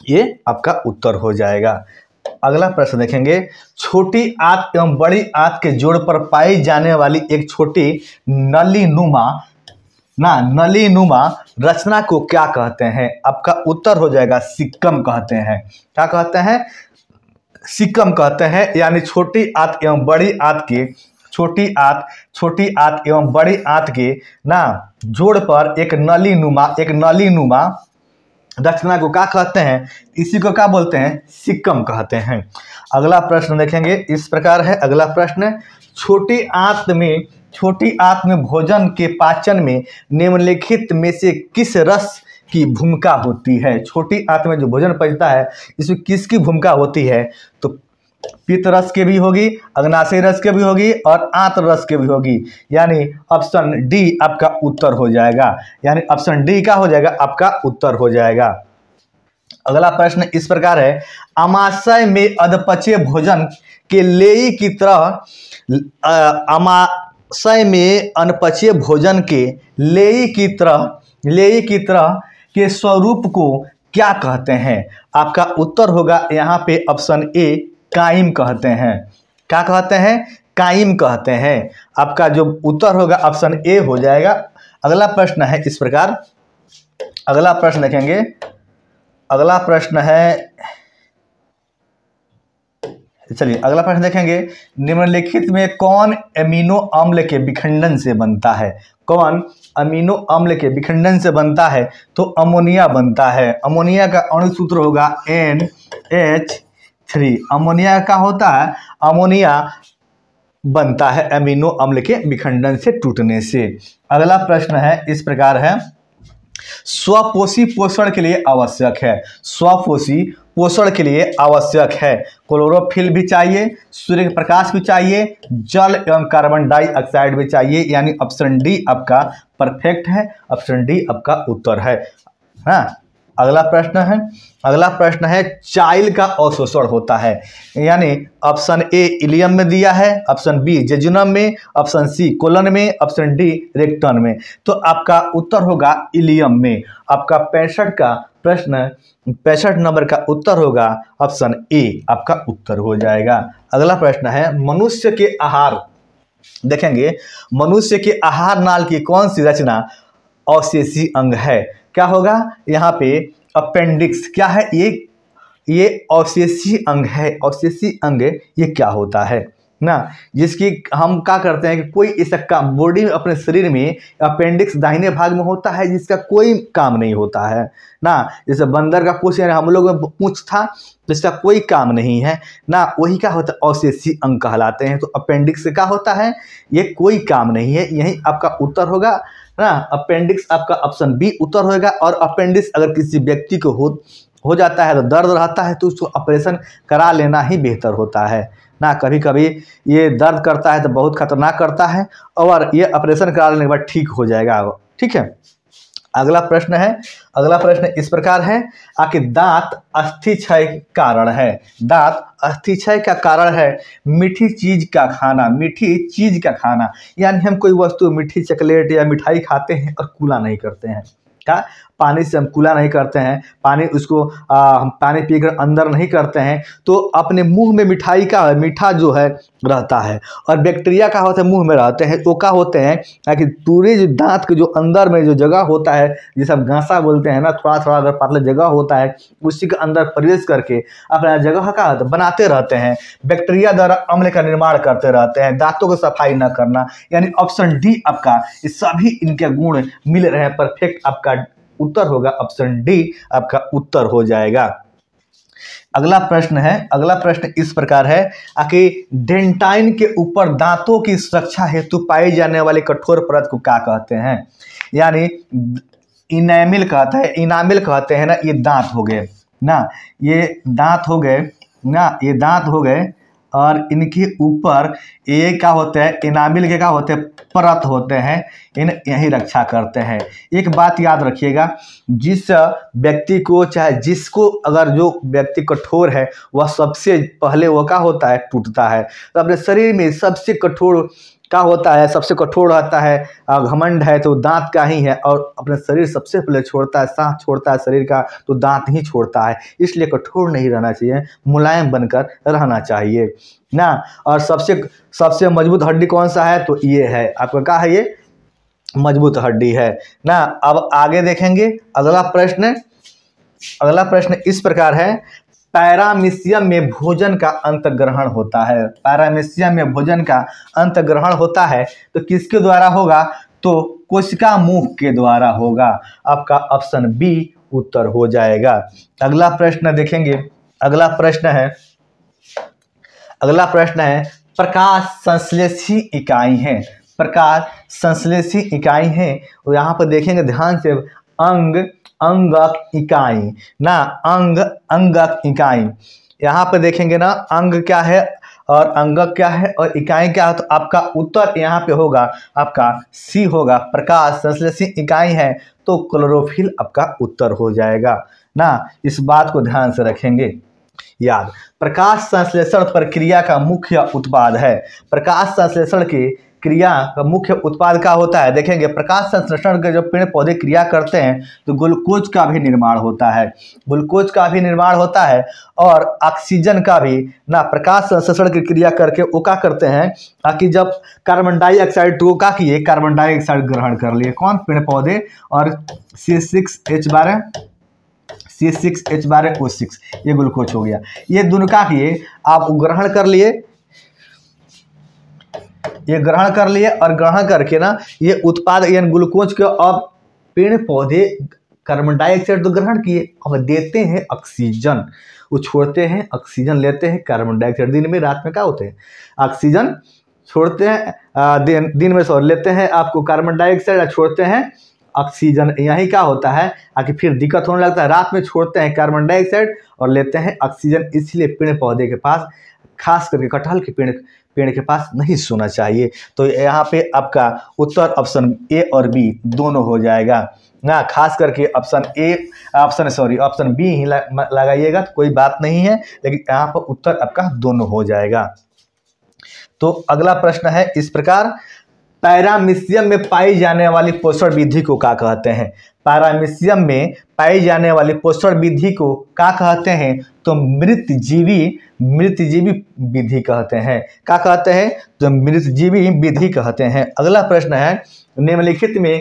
ये आपका उत्तर हो जाएगा। अगला प्रश्न देखेंगे, छोटी आंत एवं बड़ी आंत के जोड़ पर पाई जाने वाली एक छोटी नलीनुमा रचना को क्या कहते हैं? आपका उत्तर हो जाएगा सिक्कम कहते हैं। क्या कहते हैं? सिक्कम कहते हैं। यानी छोटी आंत एवं बड़ी आंत के छोटी आंत एवं बड़ी आंत के ना जोड़ पर एक नलीनुमा रचना को क्या कहते हैं? इसी को क्या बोलते हैं? सिक्कम कहते हैं। अगला प्रश्न देखेंगे, इस प्रकार है अगला प्रश्न, छोटी आंत में भोजन के पाचन में निम्नलिखित में से किस रस की भूमिका होती है? छोटी आंत में जो भोजन पचता है इसमें किसकी भूमिका होती है? तो पित्त रस के भी होगी, अग्नाशय रस के भी होगी और आंत रस के भी होगी, यानी ऑप्शन डी आपका उत्तर हो जाएगा। यानी ऑप्शन डी का हो जाएगा आपका उत्तर हो जाएगा। अगला प्रश्न इस प्रकार है, अमाशय में अधपचे भोजन के लेई की तरह अमाशय में अनपचे भोजन के लेई की तरह के स्वरूप को क्या कहते हैं? आपका उत्तर होगा यहाँ पे ऑप्शन ए, काइम कहते हैं। क्या कहते हैं? काइम कहते हैं। आपका जो उत्तर होगा ऑप्शन ए हो जाएगा। अगला प्रश्न है इस प्रकार, अगला प्रश्न देखेंगे, अगला प्रश्न है, चलिए अगला प्रश्न देखेंगे, निम्नलिखित में कौन अमीनो अम्ल के विखंडन से बनता है? कौन अमीनो अम्ल के विखंडन से बनता है? तो अमोनिया बनता है। अमोनिया का अणु सूत्र होगा NH3। अमोनिया का होता है, अमोनिया बनता है अमीनो अम्ल के विखंडन से टूटने से। अगला प्रश्न है इस प्रकार है, स्वपोषी पोषण के लिए आवश्यक है। स्वपोषी पोषण के लिए आवश्यक है क्लोरोफिल भी चाहिए, सूर्य प्रकाश भी चाहिए, जल एवं कार्बन डाइऑक्साइड भी चाहिए, यानी ऑप्शन डी आपका परफेक्ट है। ऑप्शन डी आपका उत्तर है। हाँ, अगला प्रश्न है चाइल का अवशोषण होता है, यानी ऑप्शन ए इलियम में दिया है, ऑप्शन बी जेजुनम में, ऑप्शन सी कोलन में, ऑप्शन डी रेक्टन में। तो आपका उत्तर होगा इलियम में। आपका 65 नंबर का उत्तर होगा ऑप्शन ए, आपका उत्तर हो जाएगा। अगला प्रश्न है, मनुष्य के आहार देखेंगे, मनुष्य के आहार नाल की कौन सी रचना अवशेषी अंग है? क्या होगा यहाँ पे? अपेंडिक्स। क्या है ये अवशेषी अंग है। अवशेषी अंग ये क्या होता है ना, जिसकी हम क्या करते हैं कि कोई इसका बॉडी में अपने शरीर में अपेंडिक्स दाहिने भाग में होता है जिसका कोई काम नहीं होता है ना। जैसे बंदर का पूंछ, यानी हम लोग में पूंछ था जिसका कोई काम नहीं है ना, वही क्या होता है? अवशेषी अंग कहलाते हैं। तो अपेंडिक्स क्या होता है? ये कोई काम नहीं है। यही आपका उत्तर होगा ना। अपेंडिक्स आपका ऑप्शन बी उत्तर होगा। और अपेंडिक्स अगर किसी व्यक्ति को हो जाता है तो दर्द रहता है तो उसको ऑपरेशन करा लेना ही बेहतर होता है ना। कभी कभी ये दर्द करता है तो बहुत खतरनाक करता है, और ये ऑपरेशन करा लेने के बाद ठीक हो जाएगा। ठीक है। अगला प्रश्न इस प्रकार है, आखिर दांत अस्थि क्षय कारण है। दांत अस्थि क्षय का कारण है मीठी चीज का खाना। यानी हम कोई वस्तु, मीठी चॉकलेट या मिठाई खाते हैं और कूला नहीं करते हैं। क्या? पानी से हम कूला नहीं करते हैं, हम पानी पीकर अंदर नहीं करते हैं, तो अपने मुंह में मिठाई का मीठा जो है रहता है, और बैक्टीरिया का होता है मुंह में रहते हैं। तो क्या होते हैं कि पूरे जो दांत के जो अंदर में जो जगह होता है, जिसे हम गांसा बोलते हैं ना, थोड़ा थोड़ा अगर पतला जगह होता है, उसी के अंदर प्रवेश करके अपना जगह का बनाते रहते हैं। बैक्टीरिया द्वारा अम्ल का निर्माण करते रहते हैं। दांतों को सफाई न करना, यानी ऑप्शन डी आपका, ये सभी इनके गुण मिल रहे हैं। परफेक्ट आपका उत्तर होगा ऑप्शन डी, आपका उत्तर हो जाएगा। अगला प्रश्न इस प्रकार है, आखिर डेंटाइन के ऊपर दांतों की सुरक्षा हेतु पाई जाने वाले कठोर परत को क्या कहते हैं? यानी इनामिल कहते हैं ना। ये दांत हो गए ना, ये दांत हो गए और इनके ऊपर ये क्या होते हैं? इनामिल के क्या होते हैं? परत होते हैं, यही रक्षा करते हैं। एक बात याद रखिएगा, जिस व्यक्ति को, चाहे जिसको, अगर जो व्यक्ति कठोर है वह सबसे पहले वो क्या होता है? टूटता है। तो अपने शरीर में सबसे कठोर क्या होता है? सबसे कठोर रहता है, घमंड है तो दांत का ही है, और अपने शरीर सबसे पहले छोड़ता है, सांस छोड़ता है शरीर का तो दांत ही छोड़ता है। इसलिए कठोर नहीं रहना चाहिए, मुलायम बनकर रहना चाहिए ना। और सबसे मजबूत हड्डी कौन सा है? तो ये है आपका, क्या है? ये मजबूत हड्डी है ना। अब आगे देखेंगे अगला प्रश्न इस प्रकार है, पैरामीशियम में भोजन का अंतग्रहण होता है। पैरामीशियम में भोजन का अंतग्रहण होता है तो किसके द्वारा होगा? तो कोशिका मुख के द्वारा होगा। आपका ऑप्शन बी उत्तर हो जाएगा। अगला प्रश्न देखेंगे। अगला प्रश्न है प्रकाश संश्लेषी इकाई है। प्रकाश संश्लेषी इकाई है। और यहाँ पर देखेंगे ध्यान से, अंगक इकाई ना, अंगक इकाई। यहाँ पर देखेंगे ना, अंग क्या है और अंगक क्या है और इकाई क्या है, तो आपका उत्तर यहाँ पे होगा आपका सी होगा। प्रकाश संश्लेषी इकाई है तो क्लोरोफिल आपका उत्तर हो जाएगा ना। इस बात को ध्यान से रखेंगे याद। प्रकाश संश्लेषण प्रक्रिया का मुख्य उत्पाद है। प्रकाश संश्लेषण की क्रिया का मुख्य उत्पाद क्या होता है? देखेंगे प्रकाश संश्लेषण के जब पेड़ पौधे क्रिया करते हैं तो ग्लूकोज का भी निर्माण होता है। ग्लूकोज का भी निर्माण होता है और ऑक्सीजन का भी ना। प्रकाश संश्लेषण की क्रिया करके वो क्या करते हैं ताकि जब कार्बन डाइऑक्साइड तो क्या किए, कार्बन डाइऑक्साइड ग्रहण कर लिए कौन? पेड़ पौधे। और C6H12O6 ये ग्लूकोज हो गया। ये दोनों क्या किए, आप ग्रहण कर लिए, ये ग्रहण कर लिए और ग्रहण करके ना ये उत्पाद यानी ग्लूकोज के अब पेड़ पौधे कार्बन डाइऑक्साइड तो ग्रहण किए, अब देते हैं ऑक्सीजन। वो छोड़ते हैं ऑक्सीजन, लेते हैं कार्बन डाइऑक्साइड। दिन में रात में क्या होते हैं? ऑक्सीजन छोड़ते हैं, दिन में लेते हैं आपको कार्बन डाइऑक्साइड, छोड़ते हैं ऑक्सीजन। यही क्या होता है आखि फिर दिक्कत होने लगता है। रात में छोड़ते हैं कार्बन डाइऑक्साइड और लेते हैं ऑक्सीजन। इसलिए पेड़ पौधे के पास, खास करके कटहल के पेड़ के पास नहीं सोना चाहिए। तो यहाँ पे आपका उत्तर ऑप्शन ए और बी दोनों हो जाएगा ना। खास करके ऑप्शन बी ही लगाइएगा तो कोई बात नहीं है, लेकिन यहाँ पर उत्तर आपका दोनों हो जाएगा। तो अगला प्रश्न है इस प्रकार, पैरामीशियम में पाई जाने वाली पोषण विधि को क्या कहते हैं? पैरामीशियम में पाई जाने वाली पोषण विधि को क्या कहते हैं? तो मृतजीवी विधि कहते हैं। क्या कहते हैं? तो मृतजीवी विधि कहते हैं। अगला प्रश्न है, निम्नलिखित में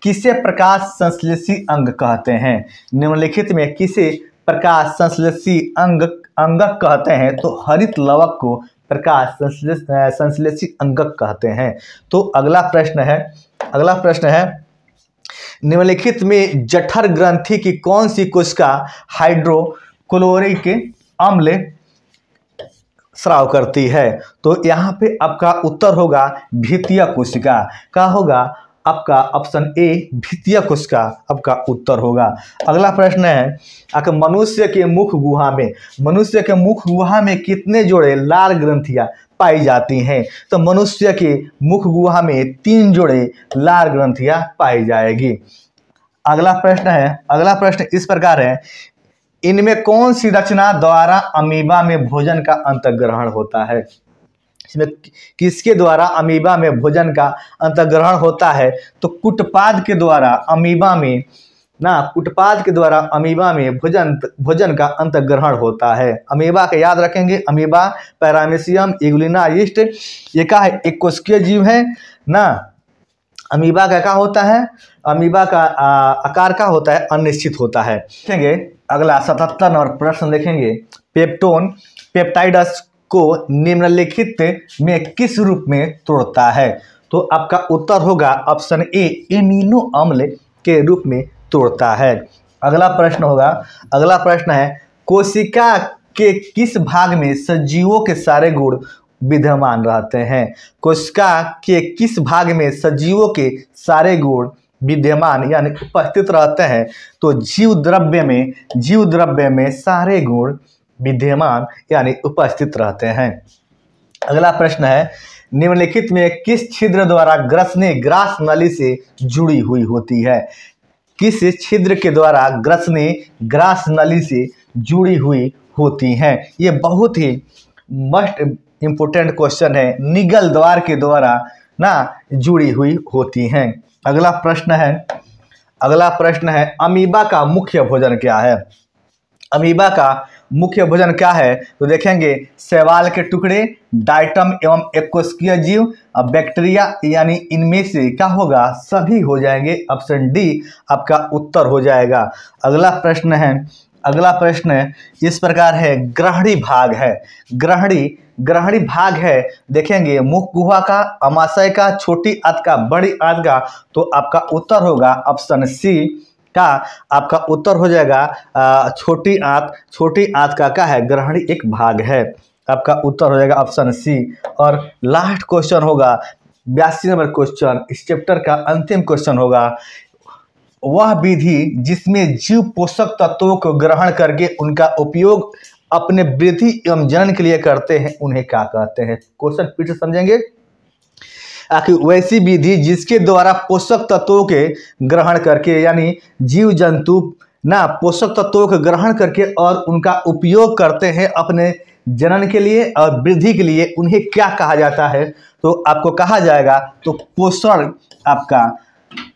किसे प्रकाश संश्लेषी अंग कहते हैं? निम्नलिखित में किसे प्रकाश संश्लेषी अंगक कहते हैं? तो हरित लवक को प्रकाश संश्लेषी अंगक कहते हैं। तो अगला प्रश्न है निम्नलिखित में जठर ग्रंथि की कौन सी कोशिका हाइड्रोक्लोरिक अम्ल स्राव करती है? तो यहाँ पे आपका उत्तर होगा भीतीय कोशिका। क्या होगा आपका? ऑप्शन ए भीतीय कोशिका आपका उत्तर होगा। अगला प्रश्न है आपका, मनुष्य के मुख गुहा में कितने जोड़े लाल ग्रंथियां पाई जाती हैं? तो मनुष्य के मुख गुहा में 3 जोड़े लाल ग्रंथियां पाई जाएगी। अगला प्रश्न इस प्रकार है, इनमें कौन सी रचना द्वारा अमीबा में भोजन का अंतर्ग्रहण होता है? इसमें किसके द्वारा अमीबा में भोजन का अंतर्ग्रहण होता है? तो कुटपाद के द्वारा अमीबा में भोजन का अंतर्ग्रहण होता है। अमीबा का याद रखेंगे, अमीबा, पैरामीशियम, इग्लिना यीस्ट, ये क्या है? एक कोशिकीय जीव है ना। अमीबा का क्या होता है? अमीबा का आकार क्या होता है? अनिश्चित होता है। देखेंगे अगला 77 नंबर प्रश्न देखेंगे, पेप्टाइड्स को निम्नलिखित में किस रूप में तोड़ता है? तो आपका उत्तर होगा ऑप्शन ए एमिनो अम्ल के रूप में तोड़ता है। अगला प्रश्न है, कोशिका के किस भाग में सजीवों के सारे गुण विद्यमान रहते हैं? कोशिका के किस भाग में सजीवों के सारे गुण विद्यमान यानी उपस्थित रहते हैं? तो जीव द्रव्य में सारे गुण विद्यमान यानी उपस्थित रहते हैं। अगला प्रश्न है, निम्नलिखित में किस छिद्र द्वारा ग्रसनी ग्रास नली से जुड़ी हुई होती है? किस छिद्र के द्वारा ग्रसनी ग्रास नली से जुड़ी हुई होती हैं? ये बहुत ही मस्ट इम्पोर्टेंट क्वेश्चन है। निगल द्वार के द्वारा ना जुड़ी हुई होती हैं। अगला प्रश्न है अमीबा का मुख्य भोजन क्या है? अमीबा का मुख्य भोजन क्या है? तो देखेंगे शैवाल के टुकड़े, डाइटम एवं एकोस्कीय जीव, बैक्टीरिया, यानी इनमें से क्या होगा? सभी हो जाएंगे। ऑप्शन डी आपका उत्तर हो जाएगा। अगला अगला प्रश्न इस प्रकार है, ग्रहणी भाग है। ग्रहणी भाग है, देखेंगे मुख गुहा का, अमाशय का, छोटी आंत का, बड़ी आंत का। तो आपका उत्तर होगा ऑप्शन सी का, आपका उत्तर हो जाएगा छोटी आंत। छोटी आंत का क्या है, ग्रहणी एक भाग है। आपका उत्तर हो जाएगा ऑप्शन सी। और लास्ट क्वेश्चन होगा 82 नंबर क्वेश्चन, इस चैप्टर का अंतिम क्वेश्चन होगा, वह विधि जिसमें जीव पोषक तत्वों को ग्रहण करके उनका उपयोग अपने वृद्धि एवं जनन के लिए करते हैं, उन्हें क्या कहते हैं। क्वेश्चन फिर से समझेंगे। आखिर वैसी विधि जिसके द्वारा पोषक तत्वों के ग्रहण करके, यानी जीव जंतु ना पोषक तत्वों को ग्रहण करके और उनका उपयोग करते हैं अपने जनन के लिए और वृद्धि के लिए, उन्हें क्या कहा जाता है। तो आपको कहा जाएगा, तो पोषण आपका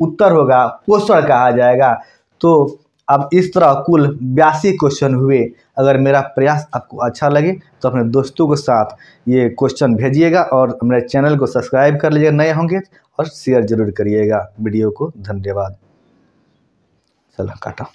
उत्तर होगा, पोषण कहा जाएगा। तो अब इस तरह कुल 82 क्वेश्चन हुए। अगर मेरा प्रयास आपको अच्छा लगे तो अपने दोस्तों के साथ ये क्वेश्चन भेजिएगा और मेरे चैनल को सब्सक्राइब कर लीजिएगा नए होंगे, और शेयर जरूर करिएगा वीडियो को। धन्यवाद। चलो काटा।